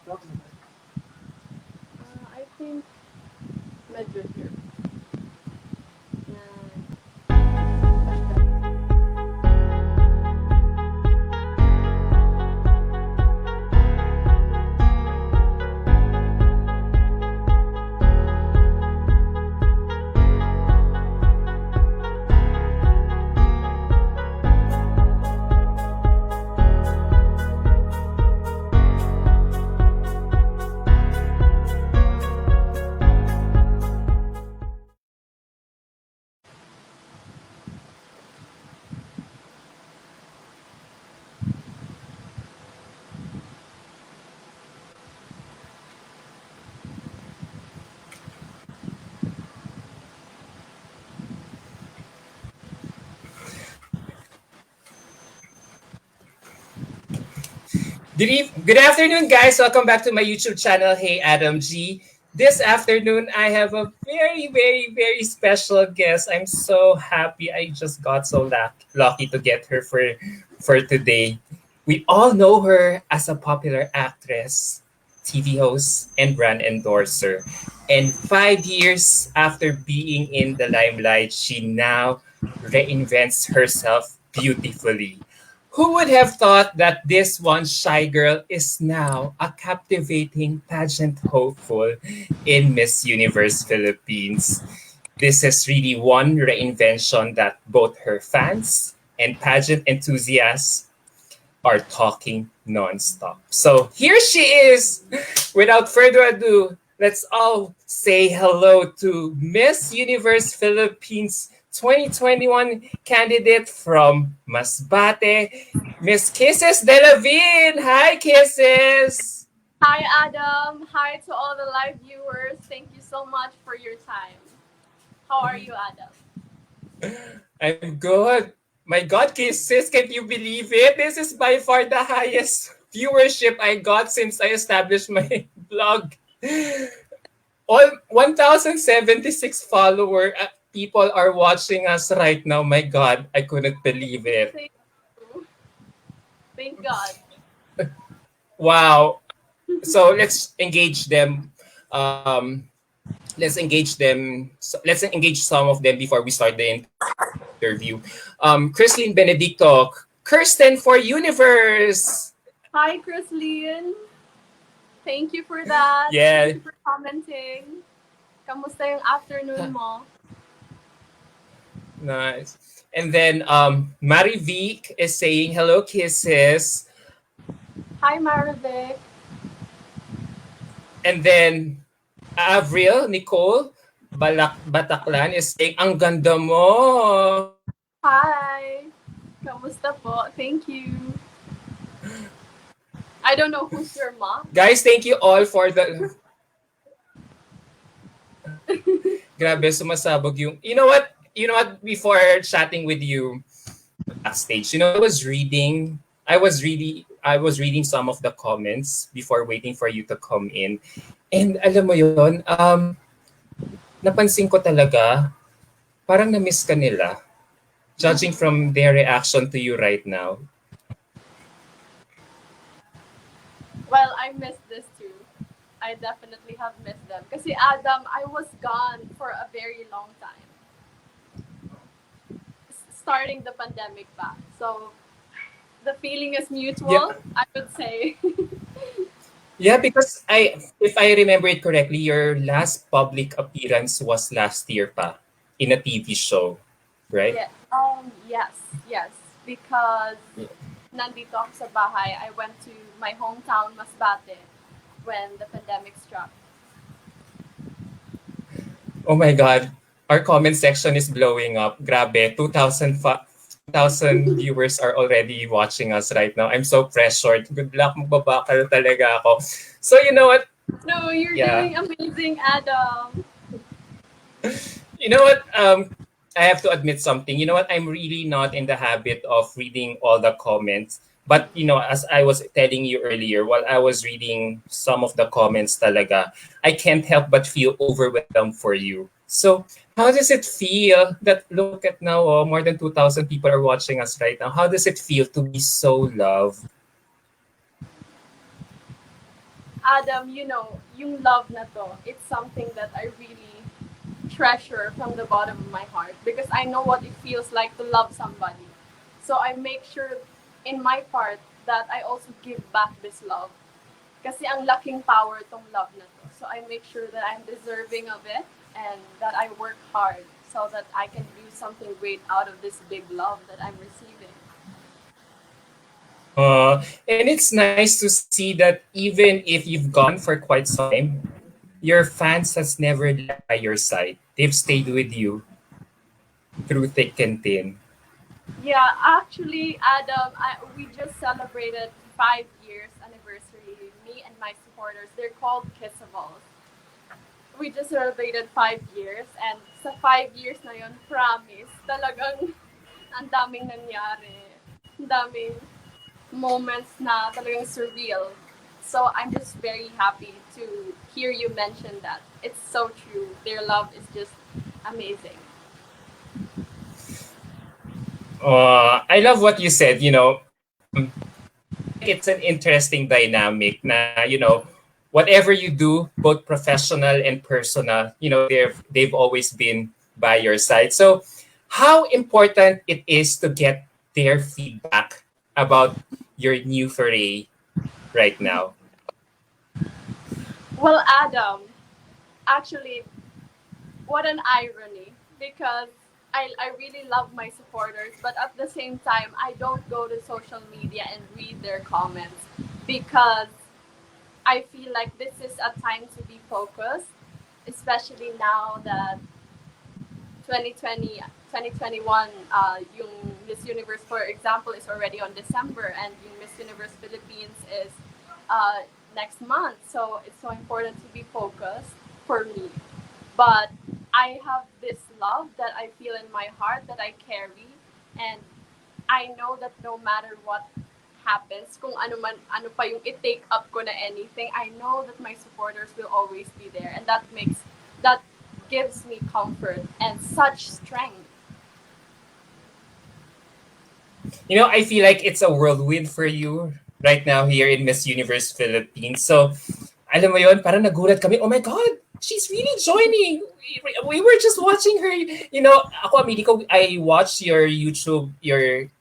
I think medyo sure. Good afternoon, guys. Welcome back to my YouTube channel. Hey, Adam G. This afternoon, I have a very, very, very special guest. I'm so happy. I just got so lucky to get her for today. We all know her as a popular actress, TV host, and brand endorser. And 5 years after being in the limelight, she now reinvents herself beautifully. Who would have thought that this one shy girl is now a captivating pageant hopeful in Miss Universe Philippines? This is really one reinvention that both her fans and pageant enthusiasts are talking nonstop. So here she is. Without further ado, let's all say hello to Miss Universe Philippines 2021 candidate from Masbate, Miss Kisses DELAVIN. Hi, Kisses. Hi, Adam. Hi to all the live viewers. Thank you so much for your time. How are you, Adam? I'm good. My God, Kisses, can you believe it? This is by far the highest viewership I got since I established my blog. All 1,076 follower people are watching us right now. My God, I couldn't believe it. Thank you. Thank God. Wow. So let's engage them. Let's engage some of them before we start the interview. Chrislyn Benedicto, Kirsten for Universe. Hi, Chrislyn. Thank you for that. Yeah. Thank you for commenting. Kamusta yung afternoon mo? Nice. And then Marivic is saying, hello, Kisses. Hi, Marivic. And then Avril, Nicole, Bataklan is saying, ang ganda mo. Hi. Kamusta po? Thank you. I don't know who's your mom. Guys, thank you all for the... Grabe, sumasabog yung... You know what? Before chatting with you backstage, I was reading some of the comments before waiting for you to come in. And alam mo yun, napansin ko talaga, parang na-miss ka nila. Judging from their reaction to you right now. Well, I missed this too. I definitely have missed them. Kasi Adam, I was gone for a very long time. Starting the pandemic back. So the feeling is mutual, yeah. I would say. Yeah, because if I remember it correctly, your last public appearance was last year pa in a TV show, right? Yeah. Yes. Because nandito ako sa bahay, I went to my hometown, Masbate, when the pandemic struck. Oh my God. Our comment section is blowing up. Grabe, 2,000 viewers are already watching us right now. I'm so pressured. Good luck, magbabakal talaga ako. So you know what? No, you're doing amazing, Adam. You know what? I have to admit something. You know what? I'm really not in the habit of reading all the comments. But, as I was telling you earlier, while I was reading some of the comments talaga, I can't help but feel overwhelmed for you. So, how does it feel that, look at now, more than 2,000 people are watching us right now. How does it feel to be so loved? Adam, yung love na to, it's something that I really treasure from the bottom of my heart because I know what it feels like to love somebody. So I make sure in my part that I also give back this love. Kasi ang laking power tong love na to. So I make sure that I'm deserving of it and that I work hard so that I can do something great out of this big love that I'm receiving. And it's nice to see that even if you've gone for quite some time, your fans has never left by your side. They've stayed with you through thick and thin. Yeah, actually, Adam, we just celebrated 5 years anniversary. Me and my supporters, they're called KISSES. We just celebrated 5 years, and sa 5 years na yun, promise, talagang ang daming nangyari. Ang daming moments na talagang surreal. So I'm just very happy to hear you mention that. It's so true. Their love is just amazing. I love what you said. It's an interesting dynamic. Whatever you do, both professional and personal, they've always been by your side. So, how important it is to get their feedback about your new foray right now. Well, Adam, actually, what an irony because I really love my supporters, but at the same time, I don't go to social media and read their comments because I feel like this is a time to be focused, especially now that 2020, 2021, yung Miss Universe, for example, is already on December, and yung Miss Universe Philippines is next month. So it's so important to be focused for me. But I have this love that I feel in my heart that I carry, and I know that no matter what happens, kung ano pa yung i-take up ko na anything, I know that my supporters will always be there, and that gives me comfort and such strength. I feel like it's a whirlwind for you right now here in Miss Universe Philippines. So, alam mo yon, parang nagulat kami, oh my God, she's really joining. We were just watching her. Ako, amini ko, I watched your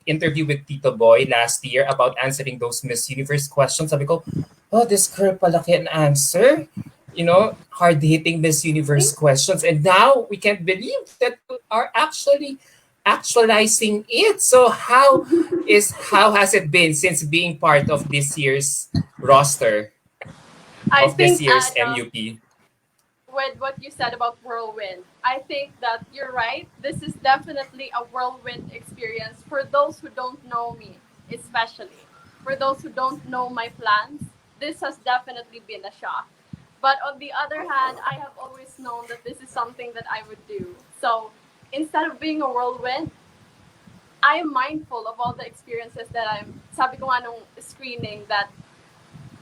interview with Tito Boy last year about answering those Miss Universe questions. Sabi ko, oh, this girl pala can answer. Hard-hitting Miss Universe questions. And now we can't believe that you are actually actualizing it. So how has it been since being part of this year's roster I of this think, year's Adam, MUP? with what you said about whirlwind, I think that you're right. This is definitely a whirlwind experience for those who don't know me, especially. For those who don't know my plans, this has definitely been a shock. But on the other hand, I have always known that this is something that I would do. So instead of being a whirlwind, I am mindful of all the experiences that sabi ko nga nung screening that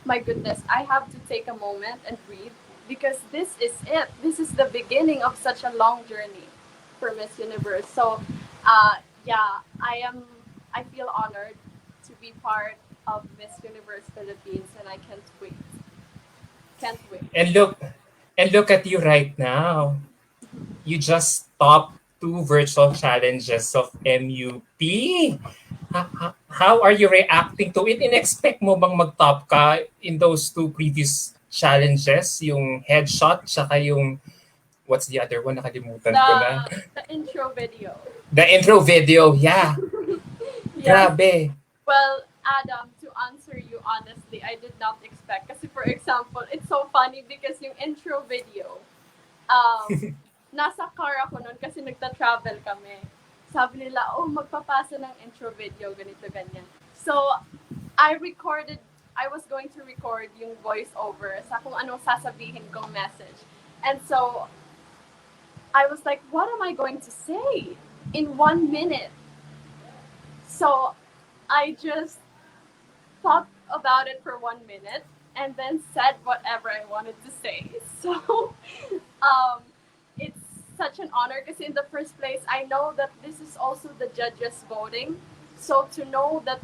my goodness, I have to take a moment and breathe because this is it. This is the beginning of such a long journey for Miss Universe. So, yeah, I feel honored to be part of Miss Universe Philippines, and I can't wait. Can't wait. And look at you right now. You just topped two virtual challenges of MUP. How are you reacting to it? In-expect mo bang mag-top ka in those two previous challenges? Yung headshot, tsaka yung, what's the other one? Nakalimutan ko na. The intro video. The intro video, yeah. Yes. Grabe. Well, Adam, to answer you honestly, I did not expect. Kasi for example, it's so funny because yung intro video, nasa car ako nun kasi nagta-travel kami. Sabi nila, oh, magpapasa ng intro video, ganito, ganyan. So, I was going to record yung voiceover sa kung anong sasabihin kong message. And so, I was like, what am I going to say in 1 minute? So, I just thought about it for 1 minute and then said whatever I wanted to say. So, it's such an honor because in the first place, I know that this is also the judges voting. So to know that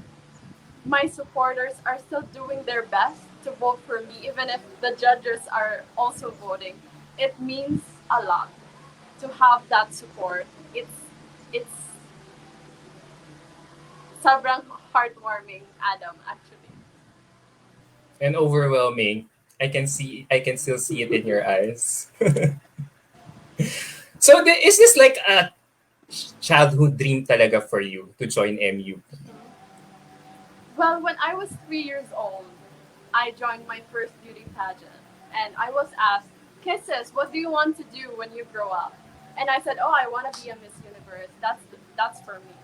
my supporters are still doing their best to vote for me, even if the judges are also voting, it means a lot to have that support. It's sobrang heartwarming, Adam, actually. And overwhelming. I can still see it in your eyes. So is this like a childhood dream talaga for you to join MU? Well, when I was 3 years old, I joined my first beauty pageant, and I was asked, "Kisses, what do you want to do when you grow up?" And I said, "Oh, I want to be a Miss Universe. That's for me."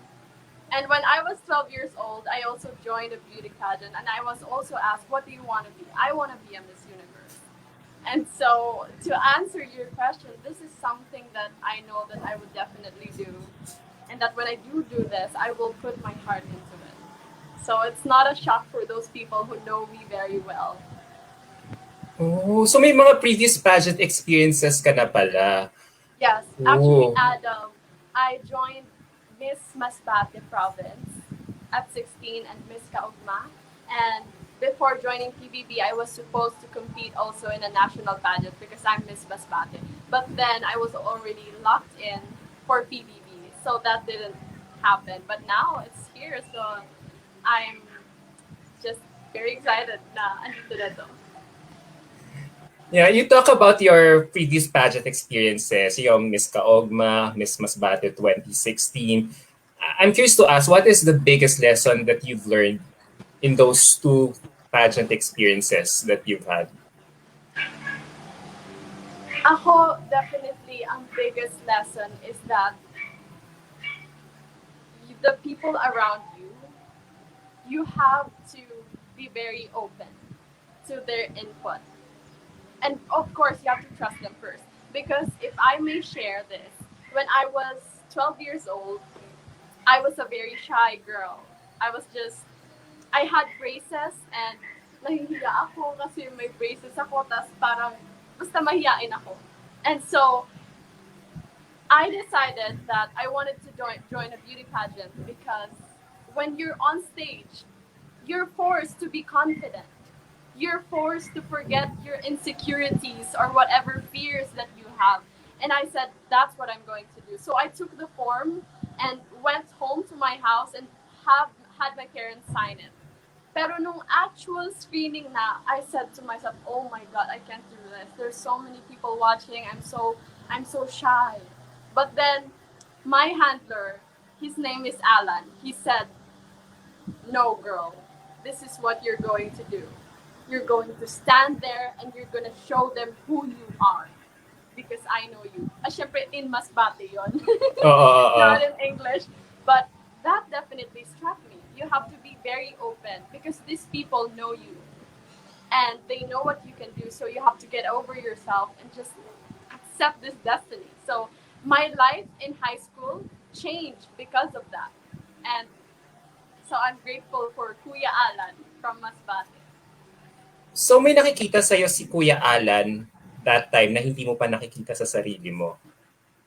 And when I was 12 years old, I also joined a beauty pageant, and I was also asked, "What do you want to be?" I want to be a Miss Universe. And so, to answer your question, this is something that I know that I would definitely do, and that when I do this, I will put my heart into it. So it's not a shock for those people who know me very well. Oh, so may mga previous pageant experiences ka na pala. Yes, actually, Oh. Adam, I joined Miss Masbate province at 16 and Miss Kaugma. And before joining PBB, I was supposed to compete also in a national pageant because I'm Miss Masbate. But then I was already locked in for PBB, so that didn't happen. But now it's here, so I'm just very excited na andito na to. Yeah, you talk about your previous pageant experiences, yung Miss Kaogma, Miss Masbate 2016. I'm curious to ask, what is the biggest lesson that you've learned in those two pageant experiences that you've had? Ako, definitely, ang biggest lesson is that the people around you, you have to be very open to their input. And of course, you have to trust them first. Because if I may share this, when I was 12 years old, I was a very shy girl. I was just, I had braces and nahihiya ako kasi may braces ako, tas parang basta mahiyain ako. And so, I decided that I wanted to join a beauty pageant because when you're on stage, you're forced to be confident. You're forced to forget your insecurities or whatever fears that you have. And I said, that's what I'm going to do. So I took the form and went home to my house and have had my parents sign it. Pero nung actual screening na, I said to myself, "Oh my God, I can't do this. There's so many people watching. I'm so shy." But then, my handler, his name is Alan. He said, "No, girl, this is what you're going to do. You're going to stand there and you're going to show them who you are." Because I know you. Syempre, in Masbate yon. Oo, oo. Not in English. But that definitely struck me. You have to be very open because these people know you and they know what you can do. So you have to get over yourself and just accept this destiny. So my life in high school changed because of that. And so I'm grateful for Kuya Alan from Masbate. So may nakikita sa'yo si Kuya Alan that time na hindi mo pa nakikita sa sarili mo.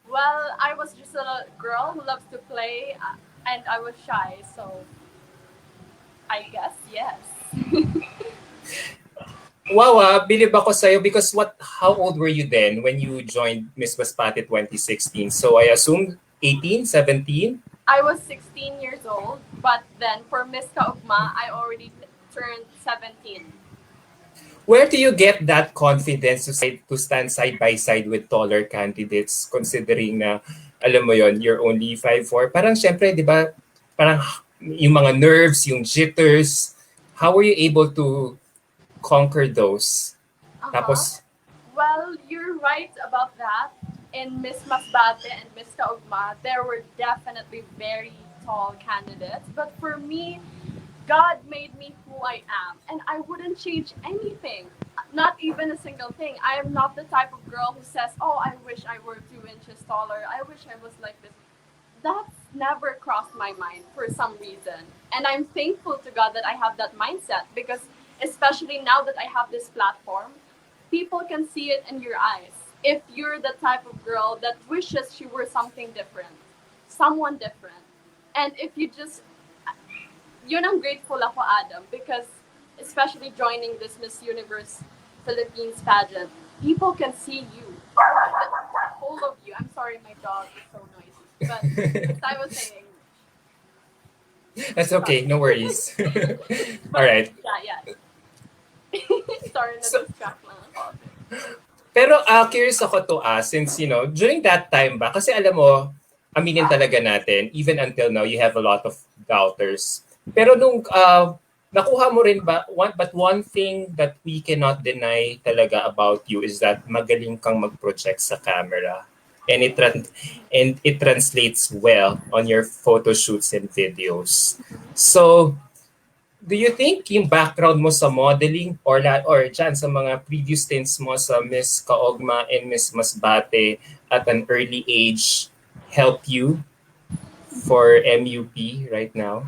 Well, I was just a girl who loves to play and I was shy. So I guess yes. Wow, believe ako sa'yo because how old were you then when you joined Miss Masbate 2016? So I assume 18, 17? I was 16 years old, but then for Miss Kaugma, I already turned 17. Where do you get that confidence to stand side by side with taller candidates considering na, alam mo yon, you're only 5'4"? Parang syempre, di ba, parang yung mga nerves, yung jitters, how were you able to conquer those? Uh-huh. Tapos, Well, you're right about that. In Miss Masbate and Miss Kaugma, there were definitely very tall candidates. But for me, God made me who I am, and I wouldn't change anything. Not even a single thing. I am not the type of girl who says, "Oh, I wish I were 2 inches taller. I wish I was like this." That's never crossed my mind for some reason. And I'm thankful to God that I have that mindset because, especially now that I have this platform, people can see it in your eyes. If you're the type of girl that wishes she were something different, someone different, and if you just, yun ang grateful ako, Adam, because especially joining this Miss Universe Philippines pageant, people can see you, the whole of you. I'm sorry, my dog is so noisy, but as I was saying, That's sorry, okay, no worries. All but right. yeah, sorry na So, distract lang ako. pero curious ako to since during that time ba kasi alam mo, aminin talaga natin even until now you have a lot of doubters. Pero nung nakuha mo rin ba one thing that we cannot deny talaga about you is that magaling kang mag-project sa camera and it translates well on your photo shoots and videos. So, do you think yung background mo sa modeling or dyan sa mga previous stints mo sa Miss Kaogma and Miss Masbate at an early age help you for MUP right now?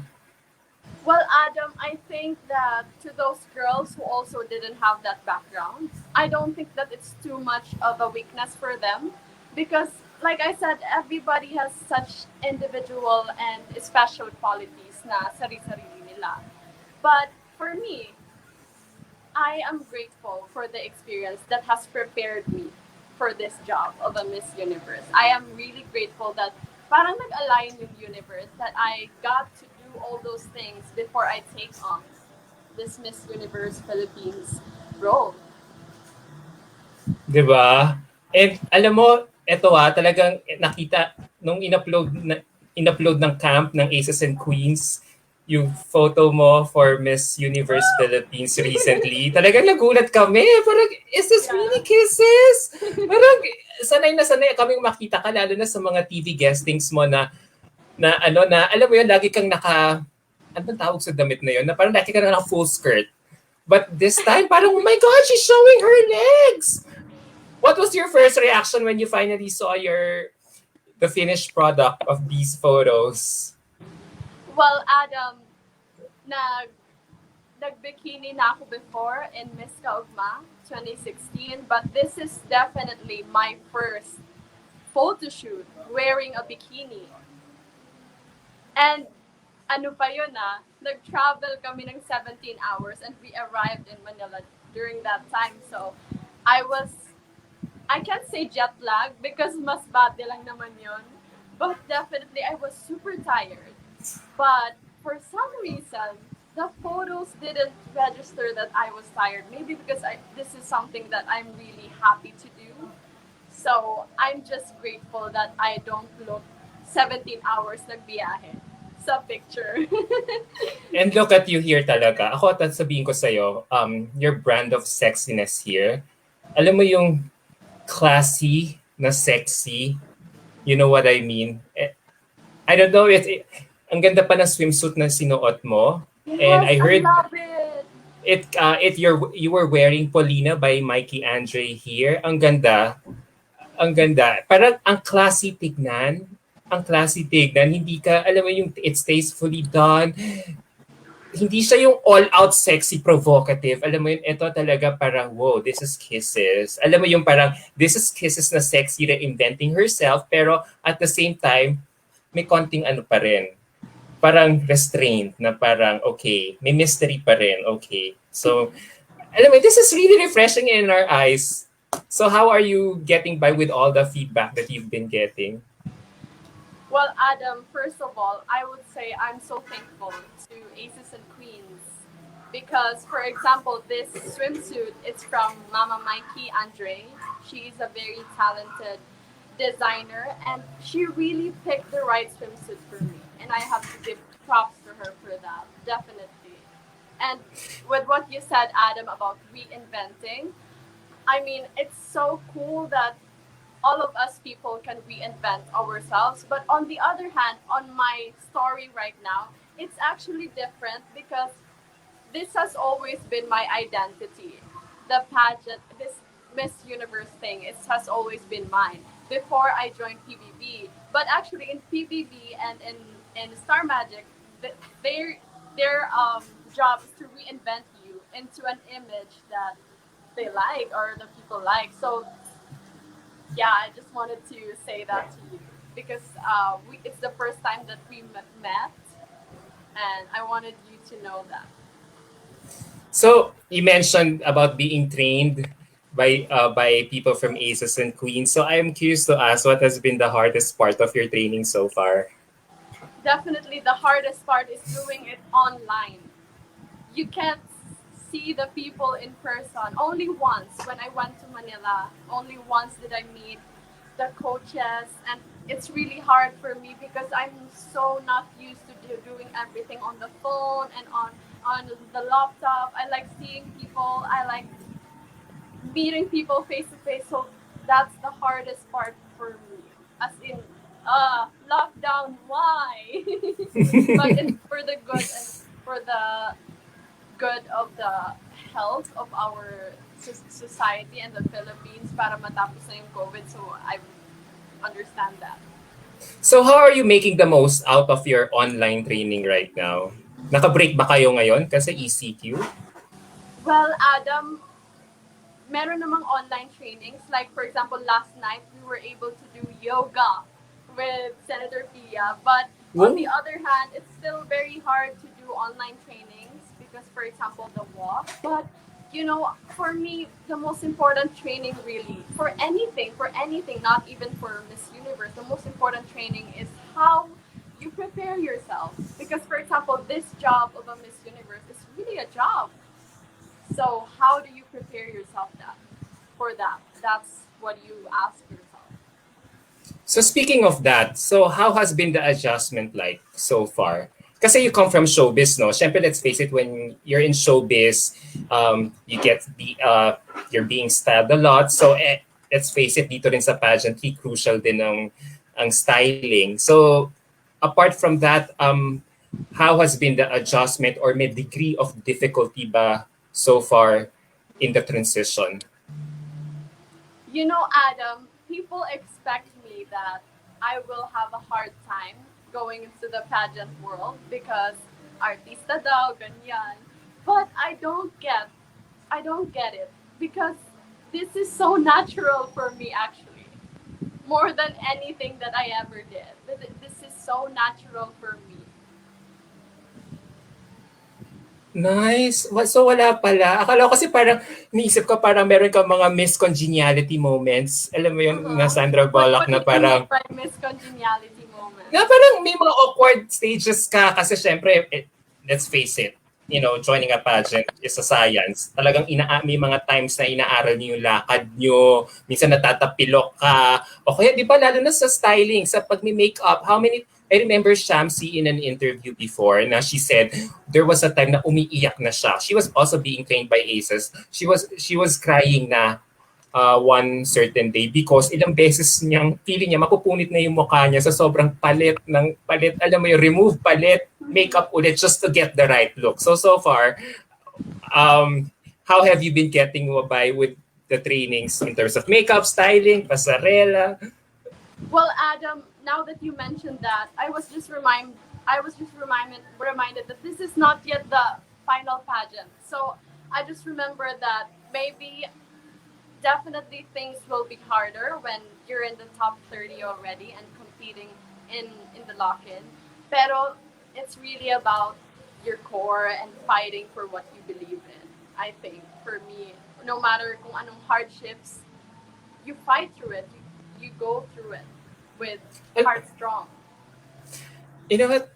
Well, Adam, I think that to those girls who also didn't have that background, I don't think that it's too much of a weakness for them because, like I said, everybody has such individual and special qualities na sari-sarili nila. But for me, I am grateful for the experience that has prepared me for this job of a Miss Universe. I am really grateful that parang nag-align yung universe that I got to do all those things before I take on this Miss Universe Philippines role. 'Di ba? And alam mo, eto talagang nakita nung in-upload ng camp ng Aces and Queens yung photo mo for Miss Universe Philippines recently. Talagang nagulat kami. Parang, is this really Yeah. Kisses? Parang, sanay na sanay kaming makita ka, lalo na sa mga TV guestings mo na alam mo yun, lagi kang ano bang tawag sa damit na yun? Na parang lagi kang naka full skirt. But this time, parang, oh my God, she's showing her legs! What was your first reaction when you finally saw the finished product of these photos? Well, Adam, nag nag-bikini na ako before in Miss Kaugma 2016, but this is definitely my first photo shoot wearing a bikini. And ano pa yun nag-travel kami ng 17 hours and we arrived in Manila during that time. So, I was, I can't say jet lag because Masbate lang naman yun. But definitely, I was super tired. But for some reason, the photos didn't register that I was tired. Maybe because this is something that I'm really happy to do. So, I'm just grateful that I don't look 17 hours nagbiyahe sa picture. And look at you here talaga. Ako, sabihin ko sa'yo, your brand of sexiness here, alam mo yung classy na sexy, you know what I mean? I don't know, ang ganda pa ng swimsuit na sinuot mo. And Yes, I I heard love it. you were wearing Paulina by Mikey Andre here. Ang ganda. Ang ganda. Parang ang classy tignan. Ang classy tignan. Hindi ka, alam mo yung it's tastefully done. Hindi siya yung all-out sexy provocative. Alam mo yun, ito talaga parang, wow, this is Kisses. Alam mo yung parang, this is Kisses na sexy reinventing herself, pero at the same time, may konting ano pa rin. Parang restrained na parang, okay, may mystery pa rin, okay. So, alam mo, this is really refreshing in our eyes. So how are you getting by with all the feedback that you've been getting? Well, Adam, first of all, I would say I'm so thankful to Aces and Queens because, for example, this swimsuit it's from Mama Mikey Andre. She is a very talented designer, and she really picked the right swimsuit for me, and I have to give props to her for that, definitely. And with what you said, Adam, about reinventing, I mean, it's so cool that all of us people can reinvent ourselves. But on the other hand, on my story right now, it's actually different because this has always been my identity. The pageant, this Miss Universe thing, it has always been mine before I joined PBB. But actually, in PBB and in Star Magic, their their job is to reinvent you into an image that they like or the people like. So yeah, I just wanted to say that to you because it's the first time that we met, and I wanted you to know that. So you mentioned about being trained by people from Aces and Queens. So I'm curious to ask, what has been the hardest part of your training so far? Definitely the hardest part is doing it online. You can't see the people in person. Only once when I went to Manila, only once did I meet the coaches, and it's really hard for me because I'm so not used to doing everything on the phone and on the laptop. I like seeing people. I like meeting people face to face. So that's the hardest part for me. As in, lockdown, why? But it's for the good and for the good of the health of our society and the Philippines para matapos na yung COVID. So I understand that. So how are you making the most out of your online training right now? Naka-break ba kayo ngayon kasi ECQ? Well, Adam, meron namang online trainings. Like, for example, last night, we were able to do yoga with Senator Pia. But on the Whoa. other hand, it's still very hard to do online trainings because, for example, the walk. But, for me, the most important training really, for anything, not even for Miss Universe, the most important training is how you prepare yourself. Because, for example, this job of a Miss Universe is really a job. So how do you prepare yourself for that? That's what you ask yourself. So speaking of that, so how has been the adjustment like so far? Kasi you come from showbiz, no? Siyempre, let's face it, when you're in showbiz, you get you're being styled a lot. So let's face it, dito rin sa pageantry, crucial din ang styling. So apart from that, how has been the adjustment or may degree of difficulty ba so far in the transition? Adam, people expect me that I will have a hard time going into the pageant world because artista daw, ganyan. But I don't get it because this is so natural for me actually. More than anything that I ever did. This is so natural for me. Nice. So wala pala. Akala ko kasi parang naisip ko parang meron kang mga miscongeniality moments. Alam mo yung na Uh-huh. Sandra Bullock What na do you mean parang by miscongeniality moment? may mga awkward stages ka kasi syempre, let's face it, joining a pageant is a science. Talagang may mga times na inaaral niyo yung lakad niyo, minsan natatapilok ka, o kaya di ba lalo na sa styling, sa pag-makeup, I remember Shamsi in an interview before na she said there was a time na umiiyak na siya. She was also being trained by ACES. She was crying na one certain day because ilang beses niyang feeling niya mapupunit na yung mukha niya sa sobrang palit, alam mo yung remove palit, makeup ulit just to get the right look. So far, how have you been getting by with the trainings in terms of makeup, styling, pasarela? Well, Adam, now that you mentioned that, I was just reminded that this is not yet the final pageant. So I just remember that maybe definitely things will be harder when you're in the top 30 already and competing in the lock-in. Pero it's really about your core and fighting for what you believe in. I think for me, no matter kung anong hardships, you fight through it. You go through it with heart strong. You know what?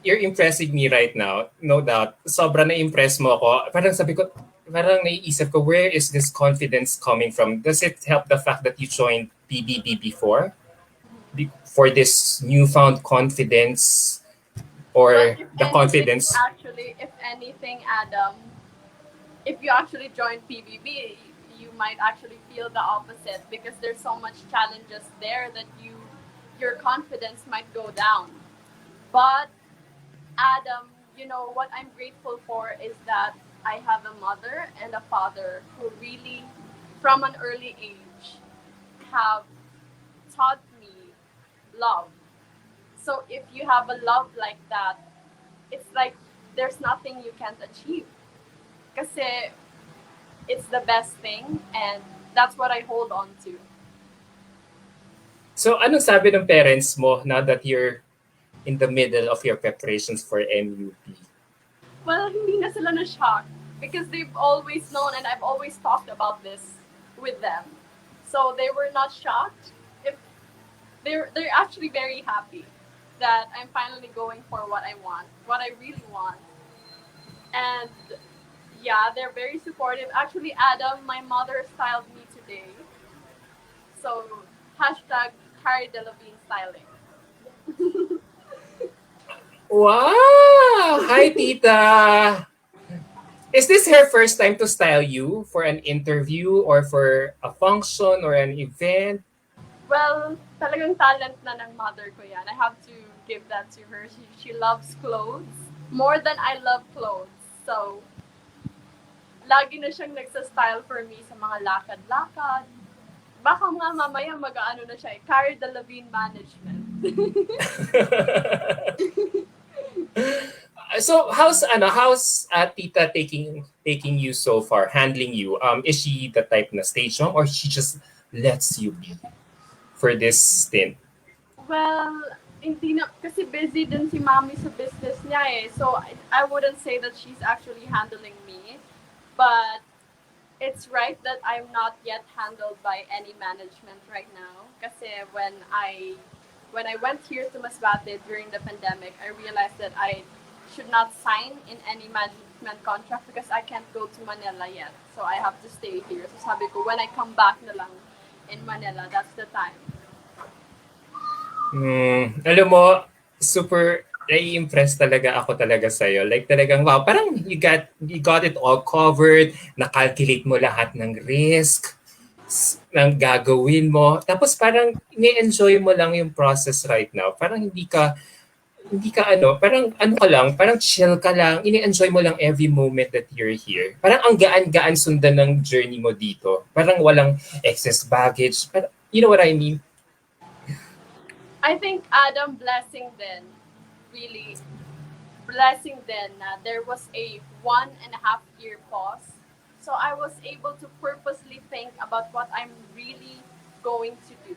You're impressing me right now. No doubt. Sobrang na-impress mo ako. Parang sabi ko, parang naiisip ko, where is this confidence coming from? Does it help the fact that you joined PBB before? For this newfound confidence Well, or the confidence? if anything, Adam, if you actually join PBB, you might actually feel the opposite because there's so much challenges there that your confidence might go down. But Adam, what I'm grateful for is that I have a mother and a father who really, from an early age, have taught me love. So if you have a love like that, it's like there's nothing you can't achieve. Kasi it's the best thing and that's what I hold on to. So anong sabi ng parents mo now that you're in the middle of your preparations for MUP? Well, hindi na sila na-shock because they've always known and I've always talked about this with them. So they were not shocked. If they're actually very happy that I'm finally going for what I want, what I really want. And yeah, they're very supportive. Actually, Adam, my mother styled me today. So hashtag Carrie Delavine styling. Wow! Hi, tita! Is this her first time to style you for an interview or for a function or an event? Well, talagang talent na ng mother ko yan. I have to give that to her. She loves clothes more than I love clothes. So, lagi na siyang nagsa-style for me sa mga lakad-lakad. Baka nga mamaya mag-ano na siya, Carrie Delavine Management. So how's tita taking you so far, handling you? Is she the type na stay strong or she just lets you be for this stint? Well, hindi na, kasi busy din si mommy sa business niya eh. So, I wouldn't say that she's actually handling me. But, it's right that I'm not yet handled by any management right now. Kasi when I went here to Masbate during the pandemic, I realized that I should not sign in any management contract because I can't go to Manila yet. So I have to stay here. So sabi ko, when I come back na lang in Manila, that's the time. Alam mo, super nai-impress talaga ako talaga sa'yo. Like talagang, wow, parang you got it all covered, nakalculate mo lahat ng risk, ng gagawin mo. Tapos parang ini-enjoy mo lang yung process right now. Parang hindi ka ano, parang ano ka lang, parang chill ka lang, ini-enjoy mo lang every moment that you're here. Parang ang gaan-gaan sundan ng journey mo dito. Parang walang excess baggage. Parang, you know what I mean? I think Adam blessing then, really blessing then na there was a 1.5 year pause. So I was able to purposely think about what I'm really going to do.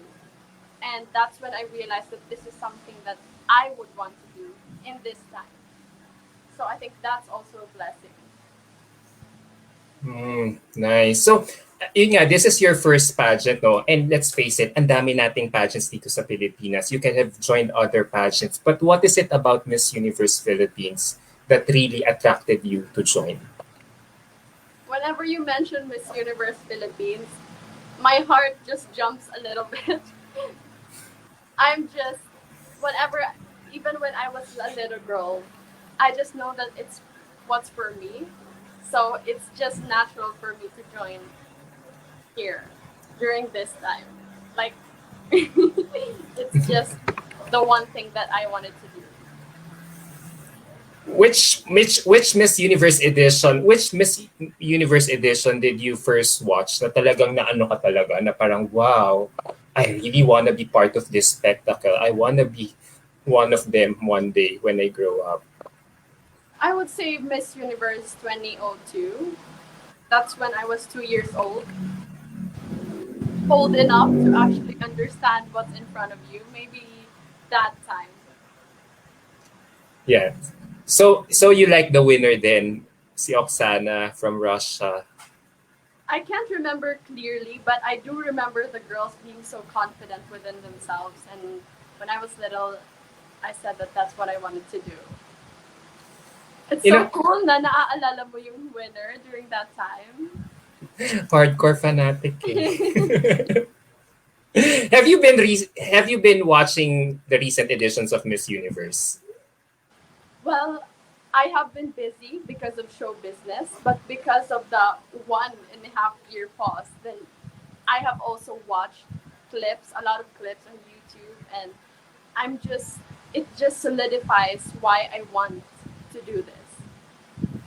And that's when I realized that this is something that I would want to do in this time. So I think that's also a blessing. Nice. So, yun nga, this is your first pageant, no? And let's face it, ang dami nating pageants dito sa Pilipinas. You can have joined other pageants. But what is it about Miss Universe Philippines that really attracted you to join? Whenever you mention Miss Universe Philippines, my heart just jumps a little bit. I'm just, whenever, even when I was a little girl, I just know that it's what's for me. So it's just natural for me to join here during this time. Like, it's just the one thing that I wanted to do. Which Miss Universe edition did you first watch na talagang naano ka talaga na parang wow, I really wanna be part of this spectacle. I wanna be one of them one day when I grow up. I would say Miss Universe 2002. That's when I was 2 years old enough to actually understand what's in front of you. Maybe that time. Yeah. So you like the winner then, si Oksana from Russia. I can't remember clearly, but I do remember the girls being so confident within themselves. And when I was little, I said that that's what I wanted to do. It's You so know, cool na naaalala mo yung winner during that time. hardcore fanatic eh. Have you been watching the recent editions of Miss Universe? Well, I have been busy because of show business, but because of the 1.5 year pause, then I have also watched clips, a lot of clips on YouTube, and it just solidifies why I want to do this.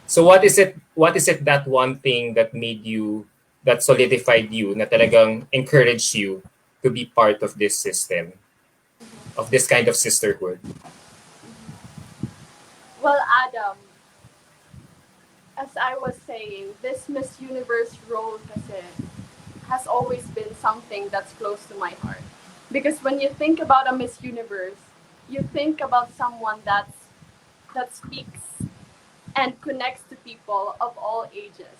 So what is it that one thing that solidified you na talagang encouraged you to be part of this system, of this kind of sisterhood? Well, Adam, as I was saying, this Miss Universe role kasi has always been something that's close to my heart. Because when you think about a Miss Universe, you think about someone that speaks and connects to people of all ages,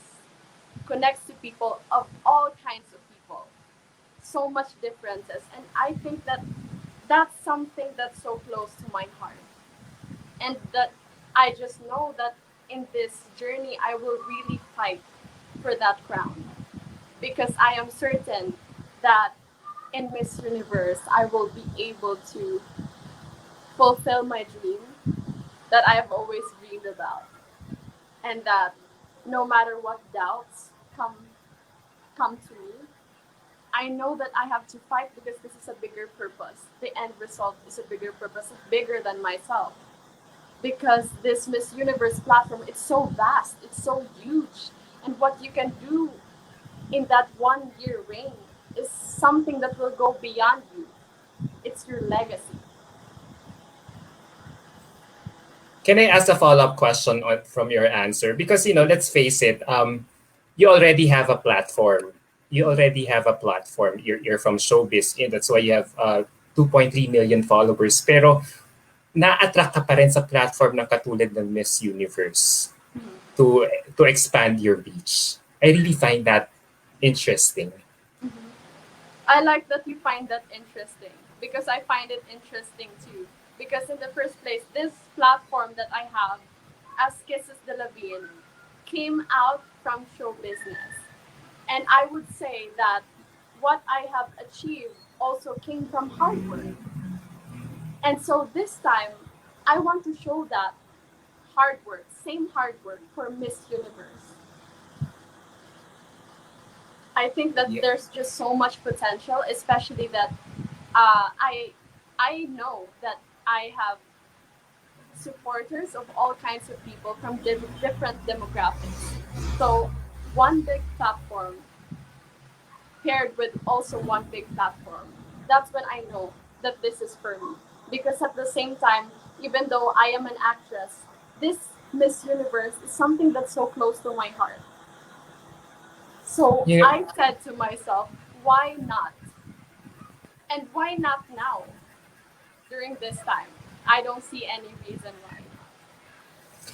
connects to people of all kinds of people. So much differences. And I think that that's something that's so close to my heart. And that I just know that in this journey, I will really fight for that crown. Because I am certain that in Miss Universe, I will be able to fulfill my dream that I have always dreamed about. And that no matter what doubts come to me, I know that I have to fight because this is a bigger purpose. The end result is a bigger purpose, bigger than myself. Because this Miss Universe platform, it's so vast, it's so huge. And what you can do in that 1 year reign is something that will go beyond you. It's your legacy. Can I ask a follow-up question from your answer? Because, let's face it, you already have a platform. You already have a platform. You're from showbiz. That's why you have 2.3 million followers. Pero na-attract ka pa rin sa platform ng katulad ng Miss Universe to expand your reach. I really find that interesting. Mm-hmm. I like that you find that interesting because I find it interesting too. Because in the first place, this platform that I have as Kisses DELAVIN came out from show business. And I would say that what I have achieved also came from hard work. And so this time, I want to show that hard work, same hard work for Miss Universe. I think that Yeah. there's just so much potential, especially that uh, I I know that I have supporters of all kinds of people from different demographics. So one big platform paired with also one big platform. That's when I know that this is for me. Because at the same time, even though I am an actress, this Miss Universe is something that's so close to my heart. So You I said to myself, why not? And why not now, during this time? I don't see any reason why.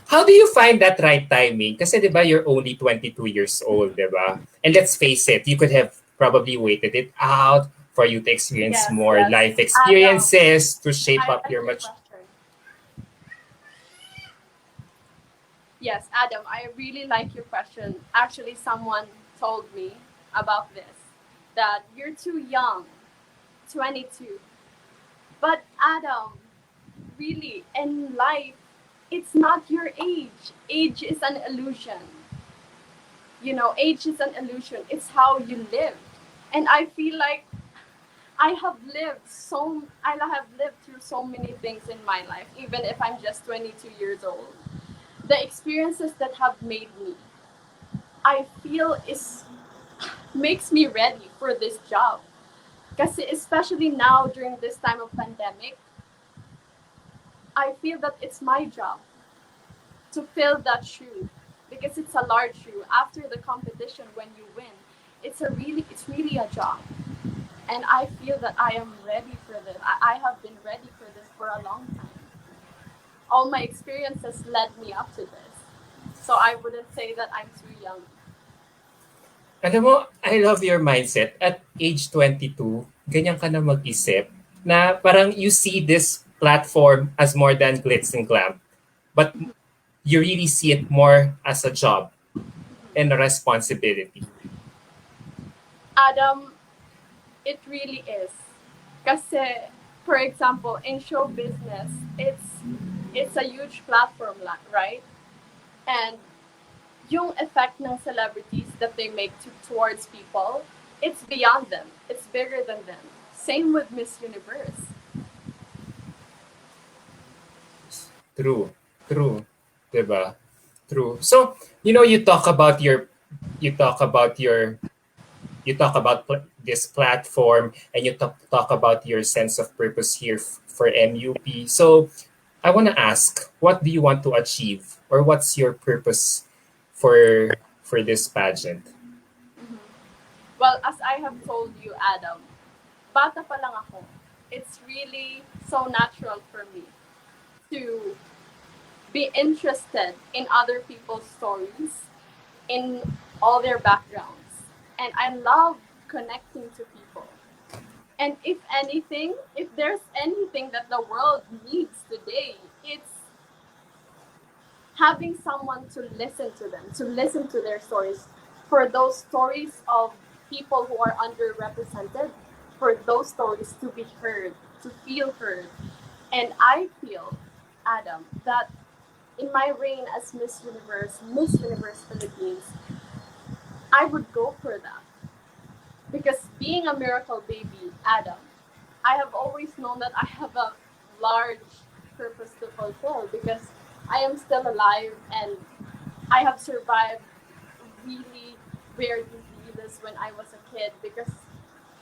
How do you find that right timing? Kasi 'di ba you're only 22 years old, 'di ba? And let's face it, you could have probably waited it out for you to experience Yes, more yes. life Adam, experiences to shape I up like your your much. question. Yes, Adam, I really like your question. Actually, someone told me about this that you're too young, 22. But Adam, really, in life, it's not your age. Age is an illusion. You know, age is an illusion. It's how you live. And I feel like I have lived through so many things in my life, even if I'm just 22 years old. The experiences that have made me, I feel is makes me ready for this job. Kasi especially now during this time of pandemic, I feel that it's my job to fill that shoe because it's a large shoe. After the competition, when you win, it's really a job. And I feel that I am ready for this. I have been ready for this for a long time. All my experiences led me up to this. So I wouldn't say that I'm too young. Alam mo, I love your mindset. At age 22, ganyan ka na mag-isip na parang you see this platform as more than glitz and glam. But you really see it more as a job and a responsibility. Adam, it really is. Kasi, for example, in show business, it's a huge platform, right? And yung effect ng celebrities that they make towards people, it's beyond them. It's bigger than them. Same with Miss Universe. True. True. Diba? True. So, you talk about you talk about your you talk about this platform and you talk about your sense of purpose here for MUP. So, I want to ask, what do you want to achieve or what's your purpose for this pageant? Mhm. Well, as I have told you, Adam, bata pa lang ako. It's really so natural for me to be interested in other people's stories, in all their backgrounds. And I love connecting to people. And if anything, if there's anything that the world needs today, it's having someone to listen to them, to listen to their stories, for those stories of people who are underrepresented, for those stories to be heard, to feel heard. And I feel, Adam, that in my reign as Miss Universe Philippines, I would go for that. Because being a miracle baby, Adam, I have always known that I have a large purpose to fulfill because I am still alive and I have survived really rare diseases when I was a kid because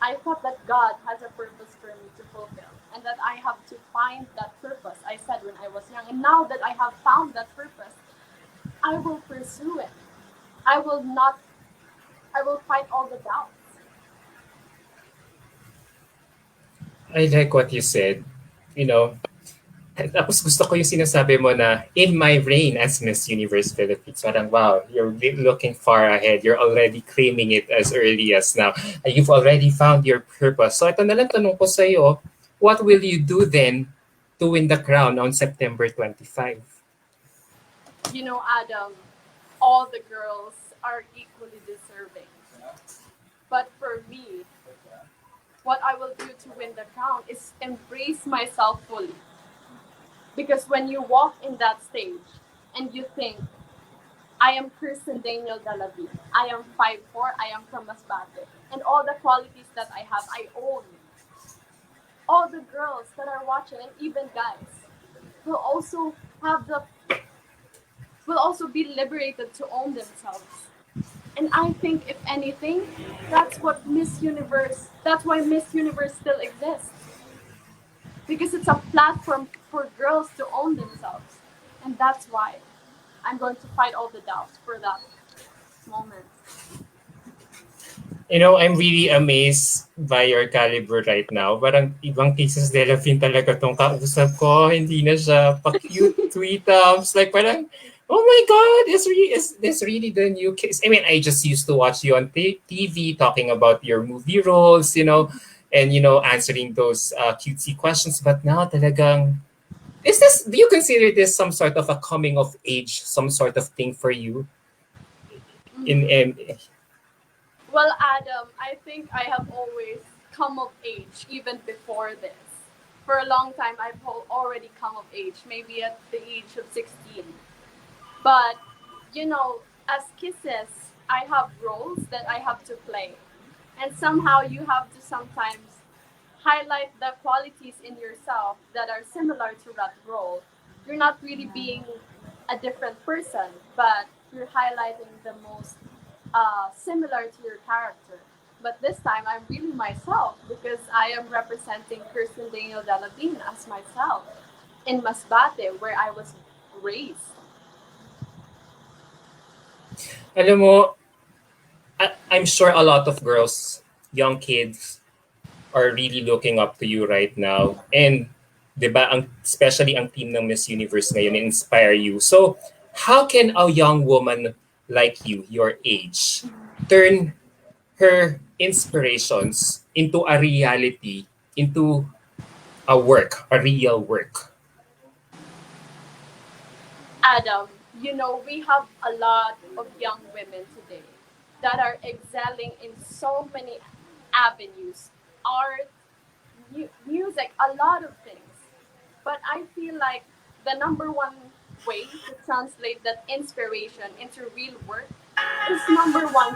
I thought that God has a purpose for me to fulfill and that I have to find that purpose. I said when I was young. And now that I have found that purpose, I will pursue it. I will not, I will fight all the doubts. I like what you said. You know, tapos gusto ko yung sinasabi mo na in my reign as Miss Universe Philippines. Parang wow, you're looking far ahead. You're already claiming it as early as now. You've already found your purpose. So ito na lang tanong ko sa iyo, what will you do then to win the crown on September 25? You know, Adam, all the girls are equally deserving. But for me, what I will do to win the crown is embrace myself fully. Because when you walk in that stage and you think, I am Kirsten Daniel DELAVIN, I am 5'4", I am from Masbate, and all the qualities that I have, I own. All the girls that are watching, and even guys, will also have the will also be liberated to own themselves. And I think, if anything, that's why Miss Universe still exists. Because it's a platform for girls to own themselves. And that's why I'm going to fight all the doubts for that moment. You know, I'm really amazed by your caliber right now. Parang ibang Kisses DELAVIN talaga tong kausap ko. Hindi na siya pa-cute tweetums. Like parang, oh my God, is this really the new Kiss? I mean, I just used to watch you on TV talking about your movie roles, and, answering those cutesy questions. But now talagang, do you consider this some sort of a coming of age, some sort of thing for you? In, Mm-hmm. in Well, Adam, I think I have always come of age even before this. For a long time, I've already come of age, maybe at the age of 16. But, as kisses, I have roles that I have to play. And somehow you have to sometimes highlight the qualities in yourself that are similar to that role. You're not really being a different person, but you're highlighting the most similar to your character. But this time, I'm really myself because I am representing Kirsten Daniel DELAVIN as myself in Masbate, where I was raised. Alam mo, I'm sure a lot of girls, young kids, are really looking up to you right now. And, di ba, especially ang team ng Miss Universe ngayon, inspire you. So, how can a young woman like you, your age, turn her inspirations into a reality, into a real work? Adam, we have a lot of young women today that are excelling in so many avenues, art, music, a lot of things. But I feel like the number one way to translate that inspiration into real work is number one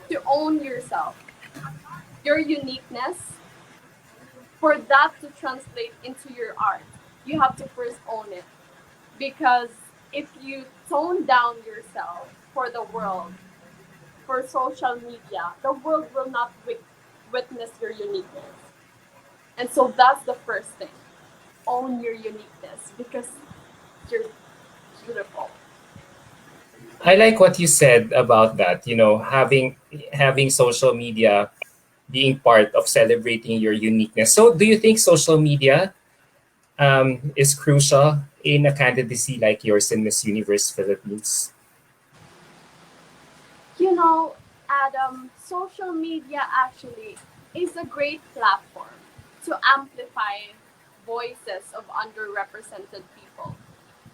to own yourself, your uniqueness. For that to translate into your art, you have to first own it. Because if you tone down yourself for the world, for social media, the world will not witness your uniqueness. And so that's the first thing. Own your uniqueness because you're beautiful. I like what you said about that, having social media being part of celebrating your uniqueness. So, do you think social media is crucial in a candidacy like yours in Miss Universe Philippines? You know, Adam, social media actually is a great platform to amplify voices of underrepresented people.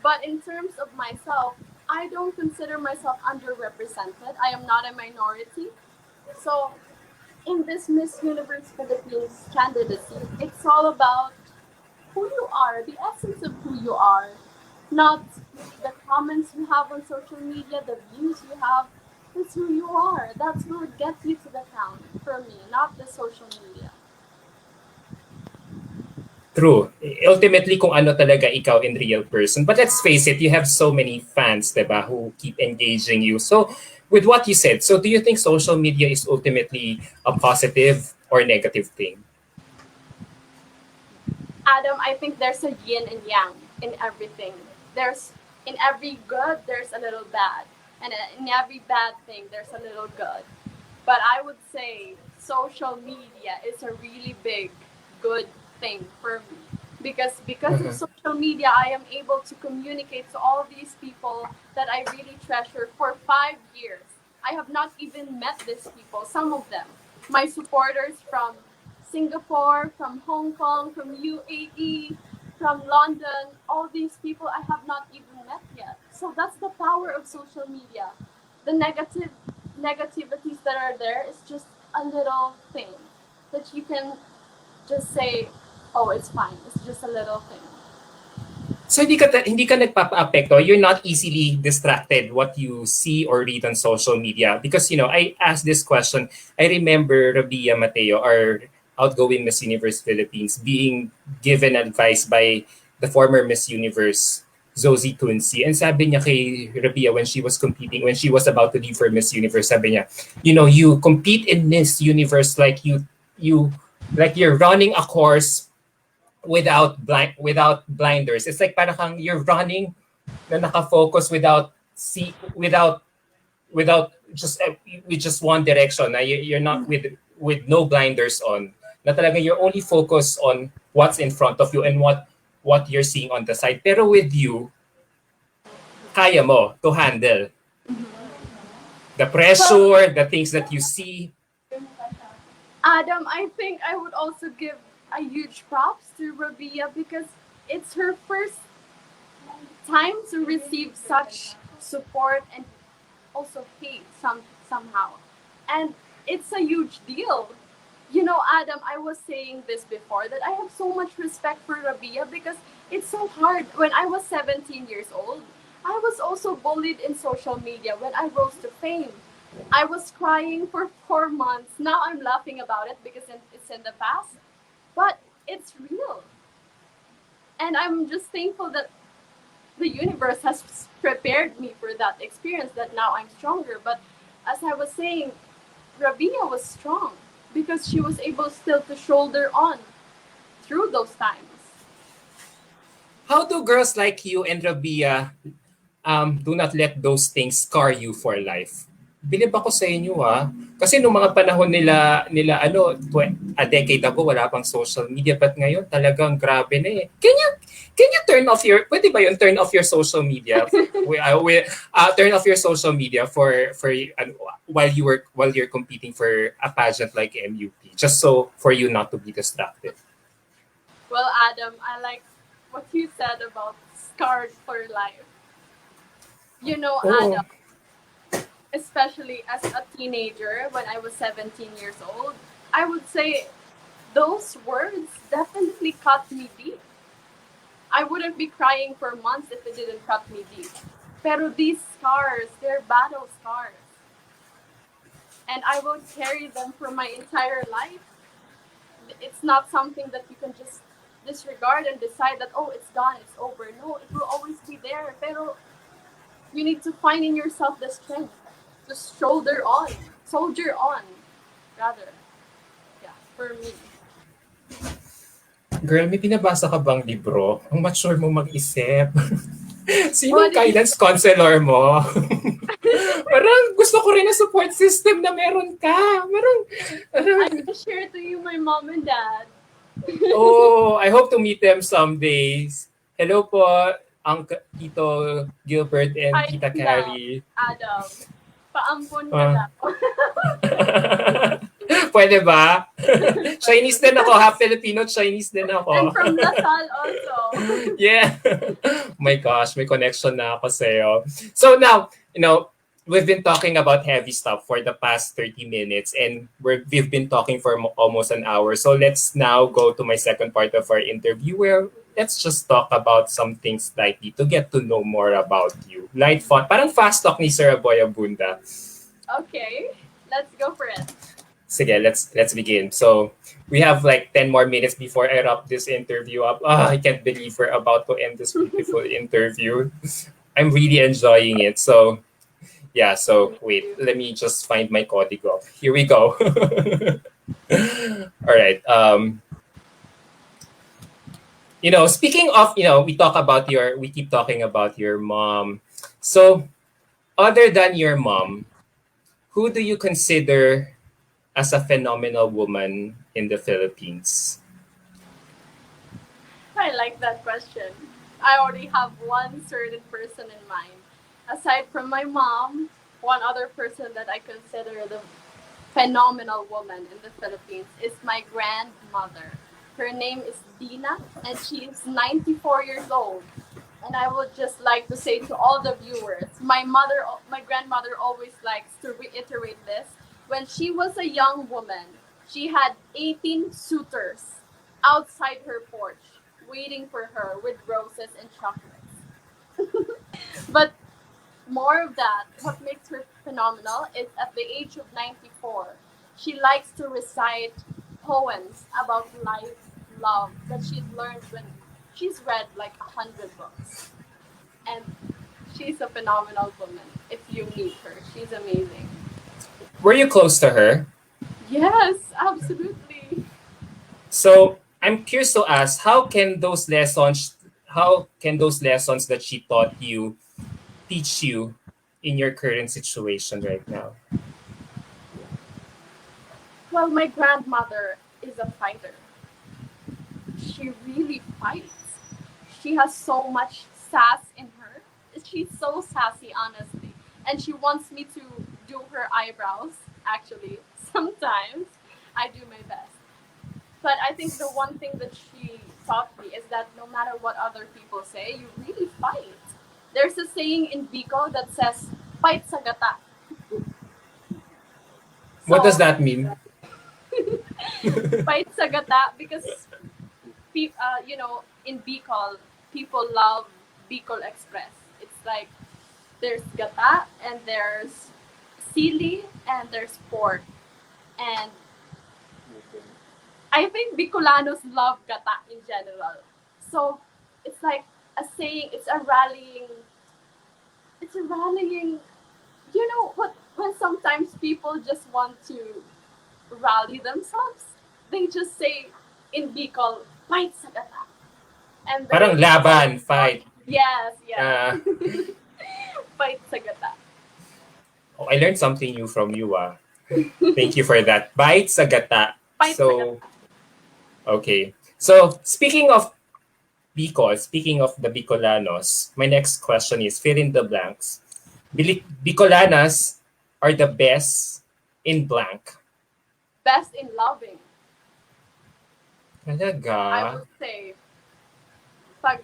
But in terms of myself, I don't consider myself underrepresented. I am not a minority. So, in this Miss Universe Philippines candidacy, it's all about who you are, the essence of who you are, not the comments you have on social media, the views you have. It's who you are. That's what would get you to the crown for me, not the social media. True. Ultimately, kung ano talaga ikaw in real person. But let's face it, you have so many fans, diba, who keep engaging you. So, with what you said, so do you think social media is ultimately a positive or negative thing? Adam, I think there's a yin and yang in everything. There's in every good, there's a little bad, and in every bad thing, there's a little good. But I would say social media is a really big good thing for me because of Mhm. social media, I am able to communicate to all these people that I really treasure for 5 years. I have not even met these people. Some of them, my supporters from Singapore, from Hong Kong, from UAE, from London, all these people I have not even met yet. So that's the power of social media. The negativities that are there is just a little thing that you can just say, oh, it's fine. It's just a little thing. So hindi ka nagpapa-apekto. You're not easily distracted what you see or read on social media because I asked this question. I remember Rabia Mateo, our outgoing Miss Universe Philippines, being given advice by the former Miss Universe Zoe Tunsi. And sabi niya kay Rabia when she was competing, when she was about to leave for Miss Universe, sabi niya, you compete in Miss Universe like you like you're running a course without blinders. It's like parang you're running na nakafocus without just with just one direction. Na you're not with no blinders on. Na talaga you're only focused on what's in front of you and what you're seeing on the side. Pero with you, kaya mo to handle the Well, pressure, the things that you see. Adam, I think I would also give a huge props to Rabia because it's her first time to receive such support and also hate somehow. And it's a huge deal. You know, Adam, I was saying this before that I have so much respect for Rabia because it's so hard. When I was 17 years old, I was also bullied in social media when I rose to fame. I was crying for 4 months. Now I'm laughing about it because it's in the past. But it's real. And I'm just thankful that the universe has prepared me for that experience that now I'm stronger. But as I was saying, Rabia was strong because she was able still to shoulder on through those times. How do girls like you and Rabia do not let those things scar you for life? Bilib ako sa inyo Kasi nung mga panahon nila a decade ago wala pang social media but ngayon talagang grabe na eh. Can you turn off pwede ba yun turn off your social media? Turn off your social media for while you're competing for a pageant like MUP just so for you not to be distracted. Well, Adam, I like what you said about scarred for life. You know, Oo. Adam, especially as a teenager when I was 17 years old, I would say those words definitely cut me deep. I wouldn't be crying for months if it didn't cut me deep. Pero these scars, they're battle scars. And I will carry them for my entire life. It's not something that you can just disregard and decide that, oh, it's gone, it's over. No, it will always be there. Pero you need to find in yourself the strength to soldier on, rather. Yeah, for me. Girl, may pinabasa ka bang libro? Ang mature mo mag-isip. What Sinong did you guidance counselor mo? Parang gusto ko rin na support system na meron ka. Parang I can share to you my mom and dad. Oh, I hope to meet them someday. Hello po, Uncle Tito Gilbert and Hi Tita lang, Carrie. Adam. Paampon ka Ah. daw. Pwede ba? Chinese din ako, half Filipino, Chinese din And ako. from Lasal also. Yeah. My gosh, may connection na ako sa'yo. So now, we've been talking about heavy stuff for the past 30 minutes and we've been talking for almost an hour. So let's now go to my second part of our interview where let's just talk about some things lightly to get to know more about you. Light fun. Parang fast talk ni Sir Boy Abunda. Okay, let's go for it. Sige, let's begin. So we have like 10 more minutes before I wrap this interview up. I can't believe we're about to end this beautiful interview. I'm really enjoying it. So yeah, so Me wait, too. let me just find my código. Here we go. All right. Speaking of, we keep talking about your mom. So other than your mom, who do you consider as a phenomenal woman in the Philippines? I like that question. I already have one certain person in mind. Aside from my mom, one other person that I consider the phenomenal woman in the Philippines is my grandmother. Her name is Dina, and she is 94 years old. And I would just like to say to all the viewers, my grandmother always likes to reiterate this. When she was a young woman, she had 18 suitors outside her porch waiting for her with roses and chocolates. But more of that, what makes her phenomenal is at the age of 94, she likes to recite poems about life, love that she's learned when she's read like 100 books. And she's a phenomenal woman. If you meet her, she's amazing. Were you close to her? Yes, absolutely. So I'm curious to ask, how can those lessons that she taught you teach you in your current situation right now? Well, my grandmother is a fighter. She really fights. She has so much sass in her. She's so sassy, honestly. And she wants me to do her eyebrows, actually. Sometimes I do my best. But I think the one thing that she taught me is that no matter what other people say, you really fight. There's a saying in Bicol that says, fight sa gata. What does So, that mean? fight sa gata because in Bicol, people love Bicol Express. It's like there's gata and there's sili and there's pork. And I think Bicolanos love gata in general. So it's like a saying, it's a rallying, what, when sometimes people just want to rally themselves, they just say in Bicol, fight sa gata. And Parang they're so laban, fight. yes, yes. Uh, Fight sa gata. I learned something new from you. Thank you for that. Bite sa gata. Fight sa So, gata. okay. So, speaking of Bicol, speaking of the Bicolanos, my next question is fill in the blanks. Bicolanas are the best in blank. Best in loving. Talaga? I would say, pag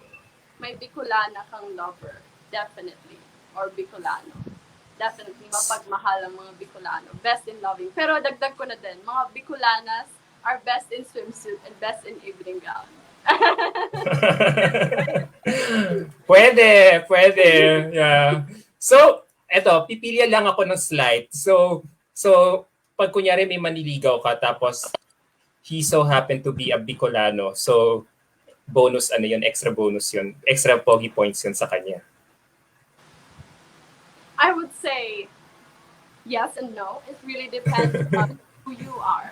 may Bicolana kang lover, definitely. Or Bicolano. Definitely, mapagmahal ang mga Bicolano. Best in loving. Pero dagdag ko na din, mga Bicolanas are best in swimsuit and best in evening gown. Pwede. Yeah. So, eto, pipili lang ako ng slide. So pag kunyari may maniligaw ka tapos he so happened to be a Bicolano. So, bonus ano yun, extra bonus yun. Extra pogi points yun sa kanya. I would say yes and no. It really depends on who you are.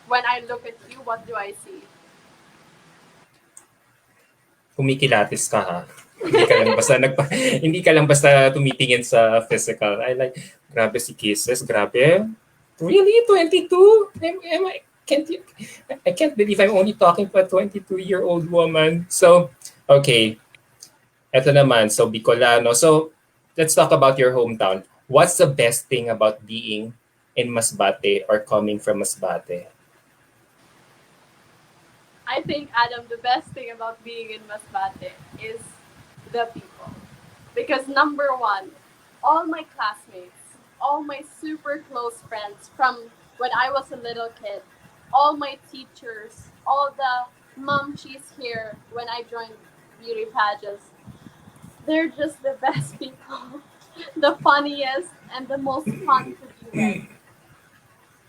When I look at you, what do I see? Kumikilatis ka ha. Hindi ka lang basta tumitingin sa physical. I like grabe si Kisses, grabe. Really 22? Am I can't you, I can't believe I'm only talking to a 22-year-old woman. So, okay, eto naman. So, Bicolano. So, let's talk about your hometown. What's the best thing about being in Masbate or coming from Masbate? I think, Adam, the best thing about being in Masbate is the people. Because number one, all my classmates, all my super close friends from when I was a little kid, all my teachers, all the mom she's here when I joined beauty pageants, they're just the best people, the funniest, and the most fun to be with.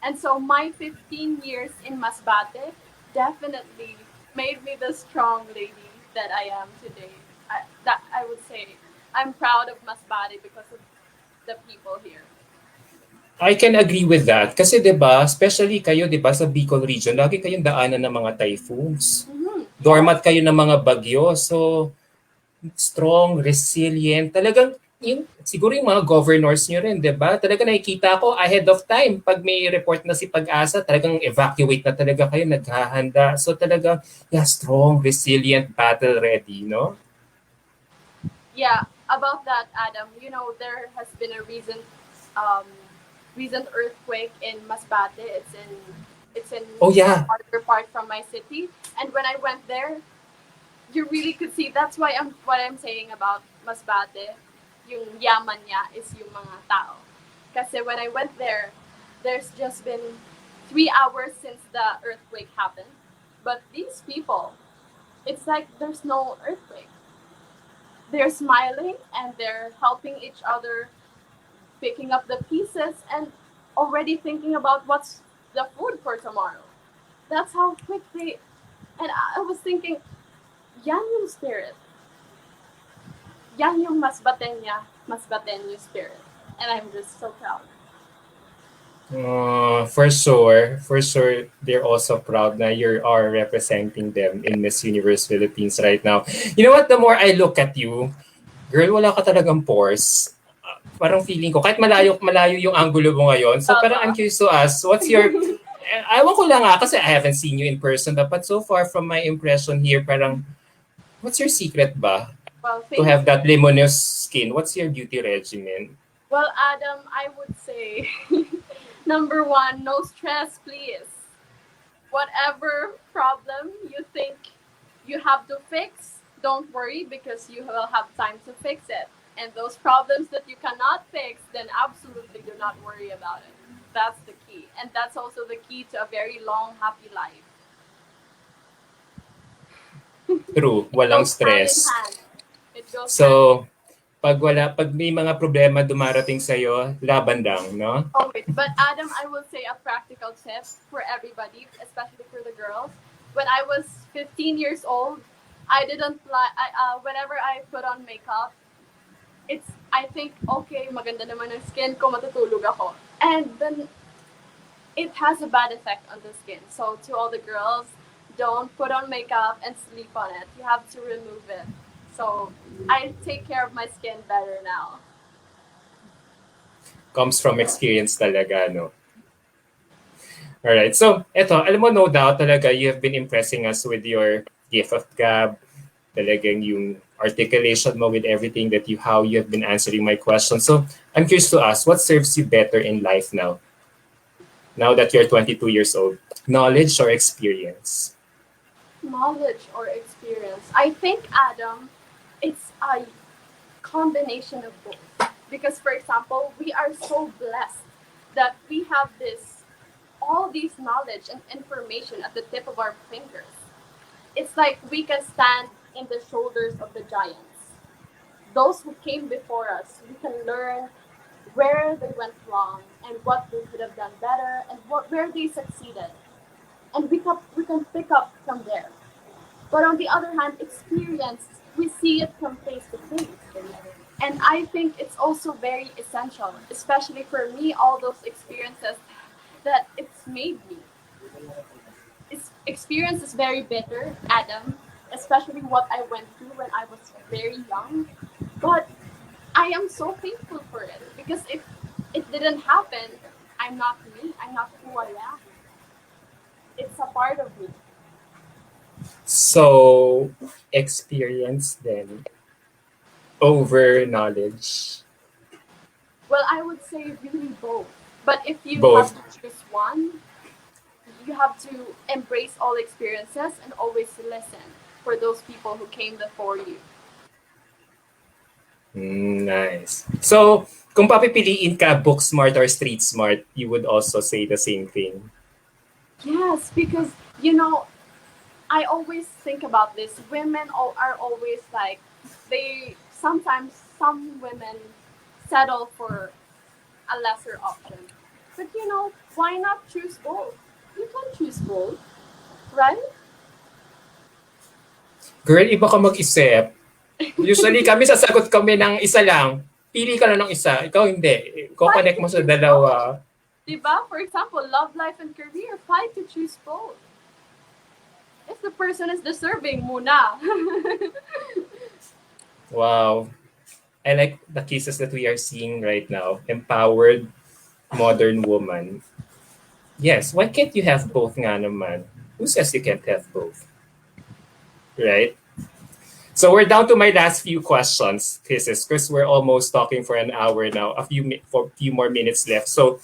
And so my 15 years in Masbate definitely made me the strong lady that I am today. That I would say I'm proud of Masbate because of the people here. I can agree with that. Kasi 'di ba, especially kayo 'di ba sa Bicol region, lagi kayong daanan ng mga typhoons. Yes. Doormat kayo ng mga bagyo. So, strong, resilient. Talagang yung, siguro yung mga governors nyo rin, di ba? Talaga nakikita ko ahead of time. Pag may report na si Pag-asa, talagang evacuate na talaga kayo, naghahanda. So talagang, yeah, strong, resilient, battle ready, no? Yeah. About that, Adam, there has been a um, recent earthquake in Masbate. It's in Oh a yeah, farther part from my city, and when I went there, you really could see. That's why what I'm saying about Masbate, yung yaman niya is yung mga tao. Kasi when I went there, there's just been 3 hours since the earthquake happened. But these people, it's like there's no earthquake. They're smiling and they're helping each other, picking up the pieces and already thinking about what's the food for tomorrow. That's how quick they. And I was thinking, yan yung spirit. Yan yung mas Bateño spirit. And I'm just so proud. for sure, they're also proud na you are representing them in Miss Universe Philippines right now. You know what, the more I look at you, girl, wala ka talagang pores. Parang feeling ko, kahit malayo yung angulo mo ngayon, so parang I'm Tama. curious to ask, what's your, ewan ko lang kasi I haven't seen you in person, but so far from my impression here, parang, what's your secret ba Well, to thank have you. that luminous skin? What's your beauty regimen? Well, Adam, I would say number one, no stress, please. Whatever problem you think you have to fix, don't worry because you will have time to fix it. And those problems that you cannot fix, then absolutely do not worry about it. That's the key. And that's also the key to a very long, happy life. True, It walang goes hand in stress. hand. It goes hand in So, pag may mga problema dumarating sa'yo, laban lang, no? Oh, wait. But Adam, I will say a practical tip for everybody, especially for the girls. When I was 15 years old, I didn't like. Whenever I put on makeup, I think okay, maganda naman ang skin ko, matutulog ako, and then it has a bad effect on the skin. So to all the girls, don't put on makeup and sleep on it. You have to remove it. So I take care of my skin better now. Comes from experience talaga, no? Alright, so eto, alam mo, no doubt talaga you have been impressing us with your gift of gab, talagang yung articulation mo with everything that how you have been answering my questions. So I'm curious to ask, what serves you better in life now that you're 22 years old? Knowledge or experience? Knowledge or experience. I think, Adam, it's a combination of both. Because, for example, we are so blessed that we have all these knowledge and information at the tip of our fingers. It's like we can stand in the shoulders of the giants. Those who came before us, we can learn where they went wrong and what they could have done better and where they succeeded. And we can pick up from there. But on the other hand, experience, we see it from face to face. And I think it's also very essential, especially for me, all those experiences that it's made me. Experience is very bitter, Adam, especially what I went through when I was very young. But I am so thankful for it because if it didn't happen, I'm not me. I'm not who I am. It's a part of me. So, experience then over knowledge. Well, I would say really both. But if you have Both. to choose one, you have to embrace all experiences and always listen for those people who came before you. Nice. So, kung papipiliin ka book smart or street smart, you would also say the same thing. Yes, because I always think about this. Women are always like, they sometimes some women settle for a lesser option. But why not choose both? You can choose both, right? Girl, iba ka mag-isip. Usually kami sasagot kami ng isa lang. Pili ka lang ng isa. Ikaw hindi. Fight Ko-connect to mo sa choose both. dalawa. Diba? For example, love life and career, fight to choose both. If the person is deserving, muna. Wow. I like the cases that we are seeing right now. Empowered modern woman. Yes, why can't you have both nga naman? Who says you can't have both? Right? So we're down to my last few questions, Kisses, because we're almost talking for an hour now. For a few more minutes left. So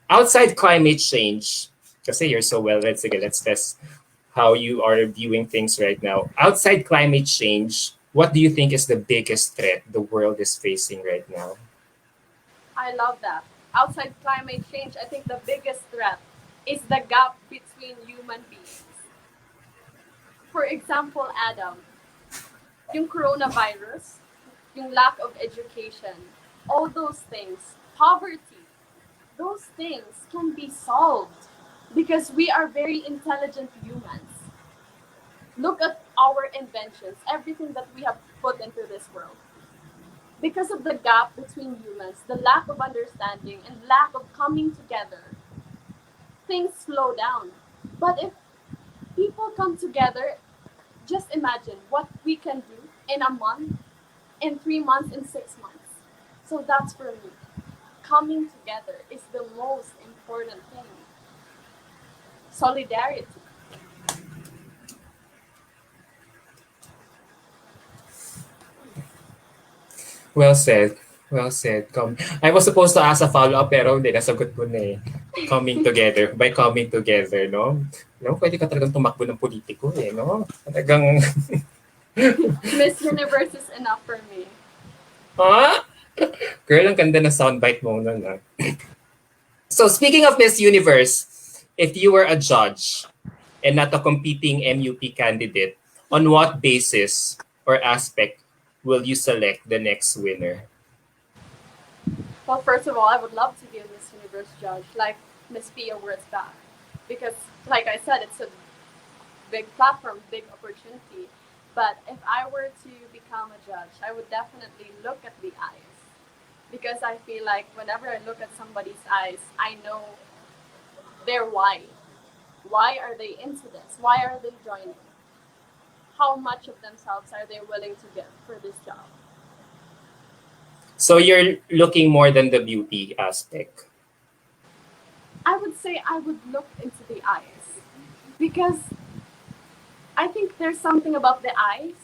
outside climate change, kasi you're so well read, sige, let's test how you are viewing things right now. Outside climate change, what do you think is the biggest threat the world is facing right now? I love that. Outside climate change, I think the biggest threat is the gap between human beings. For example, Adam, yung coronavirus, yung lack of education, all those things, poverty, those things can be solved because we are very intelligent humans. Look at our inventions, everything that we have put into this world. Because of the gap between humans, the lack of understanding and lack of coming together, things slow down. But if people come together, just imagine what we can do in a month, in 3 months, in 6 months. So that's for me. Coming together is the most important thing. Solidarity. Well said. Well said. I was supposed to ask a follow-up pero hindi, nasagot ko na eh. Coming together. By coming together, no? No, pwede ka talagang tumakbo ng politiko eh, no? Talagang, Miss Universe is enough for me. ha? Girl, ang ganda ng soundbite mo nun, ah. So speaking of Miss Universe, if you were a judge and not a competing MUP candidate, on what basis or aspect will you select the next winner? Well, first of all, I would love to be a Miss Universe judge, like Miss Pia Words back. Because, like I said, it's a big platform, big opportunity. But if I were to become a judge, I would definitely look at the eyes. Because I feel like whenever I look at somebody's eyes, I know their why. Why are they into this? Why are they joining? How much of themselves are they willing to give for this job? So you're looking more than the beauty aspect. I would say I would look into the eyes. Because I think there's something about the eyes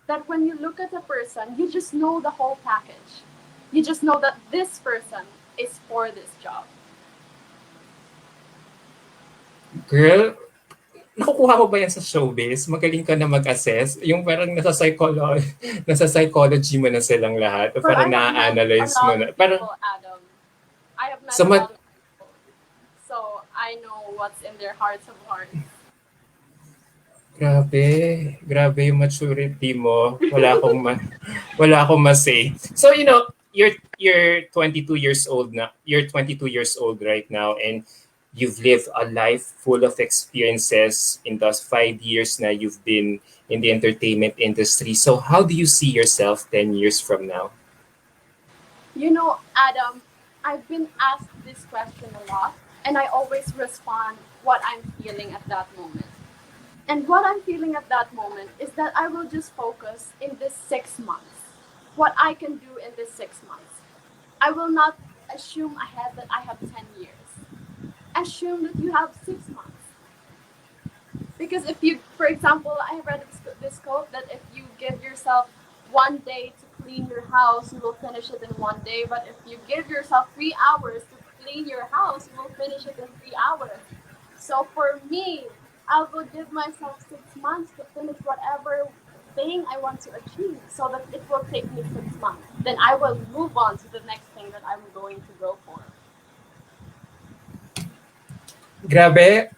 that when you look at a person, you just know the whole package. You just know that this person is for this job. Girl, nakukuha mo ba yan sa showbiz? Magaling ka na mag-assess? Yung parang nasa psychology mo na silang lahat. O But I parang have met a na-analyze mo lot na. of Parang, people, Adam. I have met sa a lot mat- of people. So I know what's in their hearts of hearts. grabe. Grabe yung maturity mo. Wala akong ma-say. So, you're 22 years old na. You're 22 years old right now and you've lived a life full of experiences in those 5 years na you've been in the entertainment industry. So, how do you see yourself 10 years from now? Adam, I've been asked this question a lot, and I always respond what I'm feeling at that moment. And what I'm feeling at that moment is that I will just focus in this 6 months, what I can do in this 6 months. I will not assume ahead that I have 10 years. Assume that you have 6 months. Because if you, for example, I have read this quote that if you give yourself 1 day to clean your house, you will finish it in 1 day. But if you give yourself 3 hours to clean your house, you will finish it in 3 hours. So for me, I will give myself 6 months to finish whatever thing I want to achieve, so that it will take me 6 months. Then I will move on to the next thing that I'm going to go for. Grabe,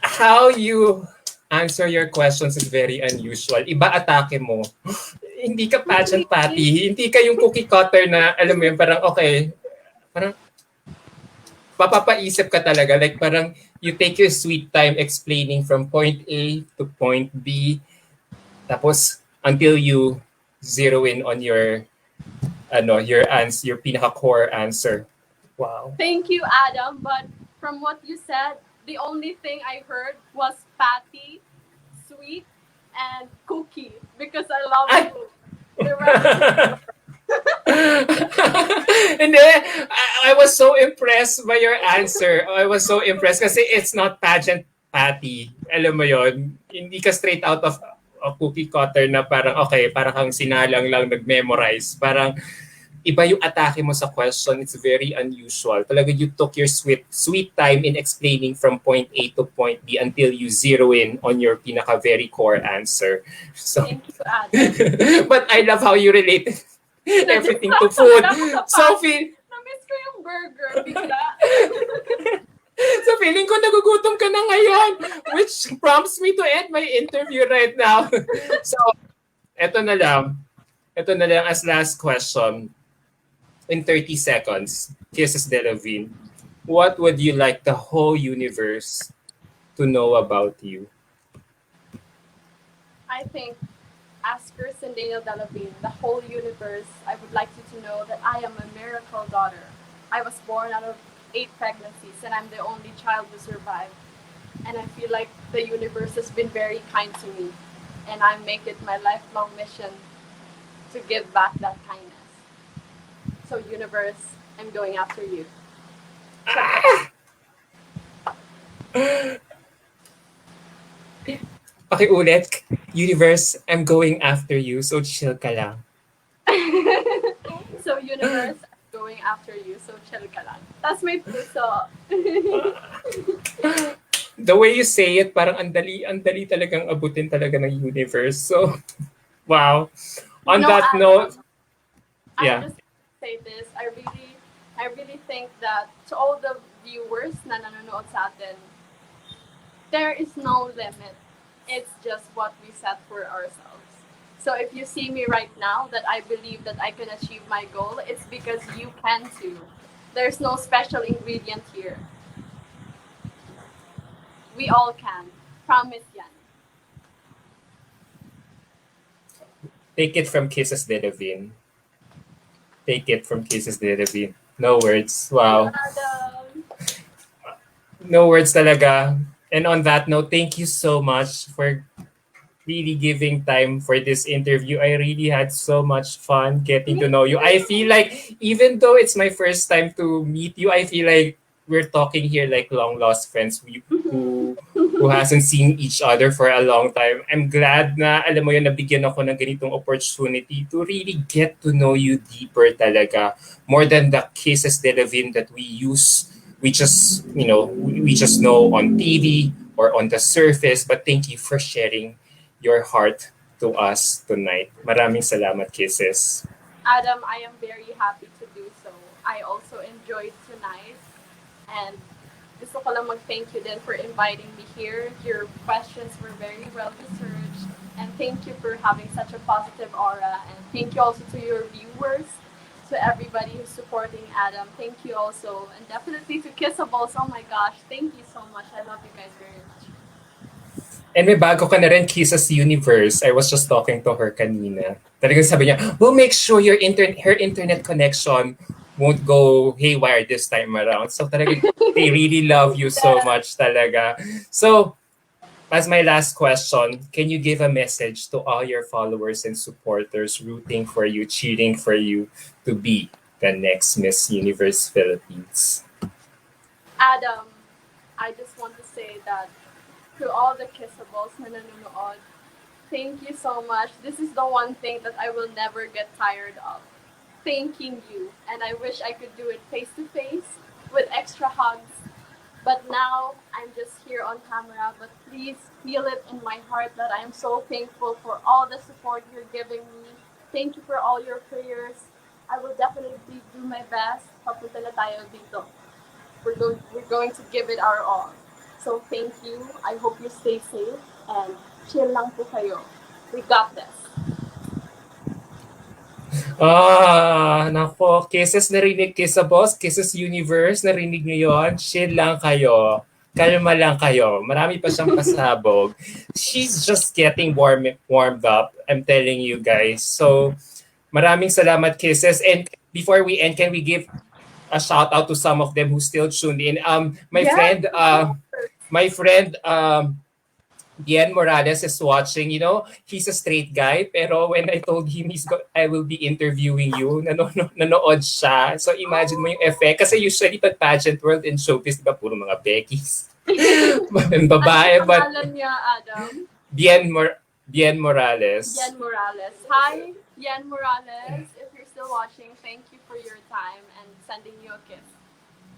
how you answer your questions is very unusual. Iba atake mo. Hindi ka pageant Really? patty. Hindi ka yung cookie cutter na, alam mo yun, parang okay, parang mapapaisip ka talaga. Like parang you take your sweet time explaining from point A to point B. Tapos until you zero in on your your answer, your pinaka core answer. Wow. Thank you, Adam. But from what you said, the only thing I heard was patty, sweet, and cookie because I love Ay! food. The rest is ignored. Hindi, I was so impressed by your answer. I was so impressed kasi it's not pageant patty. Alam mo yon, hindi ka straight out of a cookie cutter na parang okay, parang kang sinalang lang nag-memorize. Parang iba yung atake mo sa question. It's very unusual. Talaga you took your sweet time in explaining from point A to point B until you zero in on your pinaka very core answer. So, Thank you, Adam. but I love how you relate everything to Nag-stop food. ako sa Sophie, Na-miss ko yung burger bigla. so feeling ko nagugutom ka na ngayon, which prompts me to end my interview right now. So, eto na lang. Ito na lang as last question. In 30 seconds, Kisses DELAVIN, what would you like the whole universe to know about you? I think, as Kirsten Daniel DELAVIN, the whole universe, I would like you to know that I am a miracle daughter. I was born out of 8 pregnancies, and I'm the only child to survive. And I feel like the universe has been very kind to me, and I make it my lifelong mission to give back that kindness. So, universe, I'm going after you. Pakiulit, universe, I'm going after you, so chill ka lang. So, universe, I'm going after you. So, chill ka lang. That's my puso. The way you say it, parang ang dali talagang abutin talaga ng universe. So, wow. On No, that Adam, note, I yeah. just say this. I really think that to all the viewers na nanonood sa atin, there is no limit. It's just what we set for ourselves. So if you see me right now that I believe that I can achieve my goal, it's because you can too. There's no special ingredient here. We all can. Promise yan. Take it from Kisses DELAVIN. Take it from Kisses DELAVIN. No words. Wow. Adam. No words talaga. And on that note, thank you so much for really giving time for this interview. I really had so much fun getting to know you. I feel like even though it's my first time to meet you, I feel like we're talking here like long lost friends who hasn't seen each other for a long time. I'm glad na alam mo yun, nabigyan ako ng ganitong opportunity to really get to know you deeper talaga. More than the Kisses DELAVIN that we just, we just know on TV or on the surface. But thank you for sharing your heart to us tonight. Maraming salamat, Kisses. Adam, I am very happy to do so. I also enjoyed tonight. And gusto ko lang mag-thank you din for inviting me here. Your questions were very well researched. And thank you for having such a positive aura. And thank you also to your viewers, to everybody who's supporting Adam. Thank you also. And definitely to Kissables. Oh my gosh, thank you so much. I love you guys very much. And may bago ka na rin, Kisses Universe. I was just talking to her kanina. Talagang sabi niya, we'll make sure her internet connection won't go haywire this time around. So talaga, they really love you so much talaga. So, as my last question, can you give a message to all your followers and supporters rooting for you, cheering for you to be the next Miss Universe Philippines? Adam, I just want to say that to all the kissables na nanonood. Thank you so much. This is the one thing that I will never get tired of. Thanking you. And I wish I could do it face to face with extra hugs. But now I'm just here on camera. But please feel it in my heart that I am so thankful for all the support you're giving me. Thank you for all your prayers. I will definitely do my best. Papunta na tayo dito. We're going to give it our all. So thank you. I hope you stay safe and chill lang po kayo. We got this. Nako, Kisses narinig, Kiss sa Boss, Kisses Universe, narinig niyo yun? Chill lang kayo. Kalma lang kayo. Marami pa siyang pasabog. She's just getting warmed up, I'm telling you guys. So, maraming salamat, Kisses. And before we end, can we give a shout out to some of them who still tuned in? My friend, Bien Morales is watching. You know, he's a straight guy, pero when I told him I will be interviewing you, nanonood siya. So imagine mo yung effect. Kasi usually pag pageant world and showbiz, diba, puro mga Beckys. Babae, but... but... Ano niya, Adam? Bien Morales. Bien Morales. Hi, Bien Morales. If you're still watching, thank you for your time and sending you a kiss.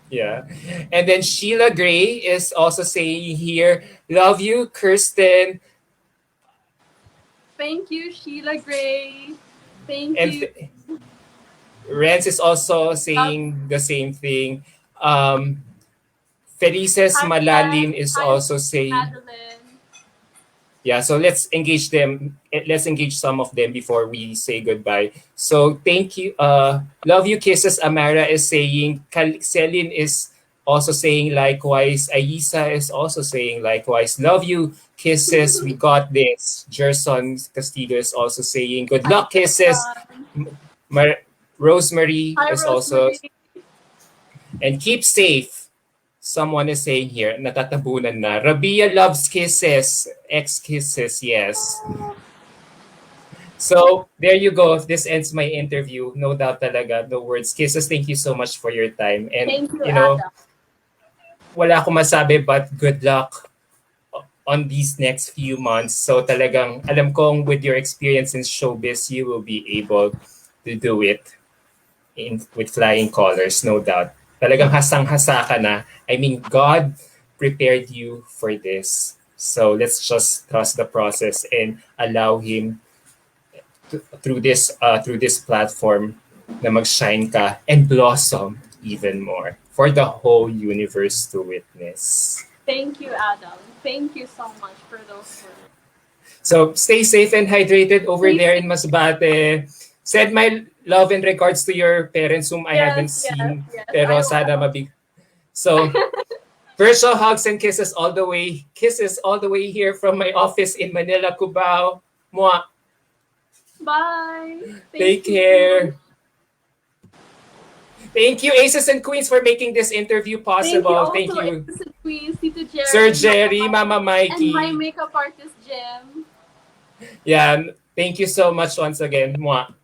Yeah. And then Sheila Gray is also saying here, love you, Kirsten. Thank you, Sheila Gray. Thank and you. Renz is also saying the same thing. Felices Malalin is also saying... Madeline. Yeah, so let's engage them. Let's engage some of them before we say goodbye. So thank you. Love you, Kisses. Amara is saying. Celine is also saying likewise. Aisa is also saying likewise. Love you, Kisses. We got this. Gerson Castillo is also saying good luck, Kisses. Rosemary Hi, is also... Rosemary. And keep safe. Someone is saying here, natatabunan na. Rabia loves Kisses. Ex-Kisses, yes. So, there you go. This ends my interview. No doubt talaga. No words. Kisses, thank you so much for your time. And, thank you, Adam. Wala akong masabi but good luck on these next few months. So, talagang, alam kong with your experience in showbiz, you will be able to do it with flying colors, no doubt. Talagang hasang-hasa ka na. I mean, God prepared you for this. So let's just trust the process and allow Him through this platform na mag-shine ka and blossom even more for the whole universe to witness. Thank you, Adam. Thank you so much for those words. So stay safe and hydrated over there in Masbate. Send my love and regards to your parents whom I haven't seen. Pero sana mabig. So, virtual hugs and kisses all the way. Kisses all the way here from my office in Manila, Cubao. Mwah. Bye. Take care. Thank you, Aces and Queens, for making this interview possible. Thank you. Aces and Queens, Tito Jerry, Sir Jerry, Mama Mikey. And my makeup artist, Jem. Yeah, thank you so much once again. Mwah.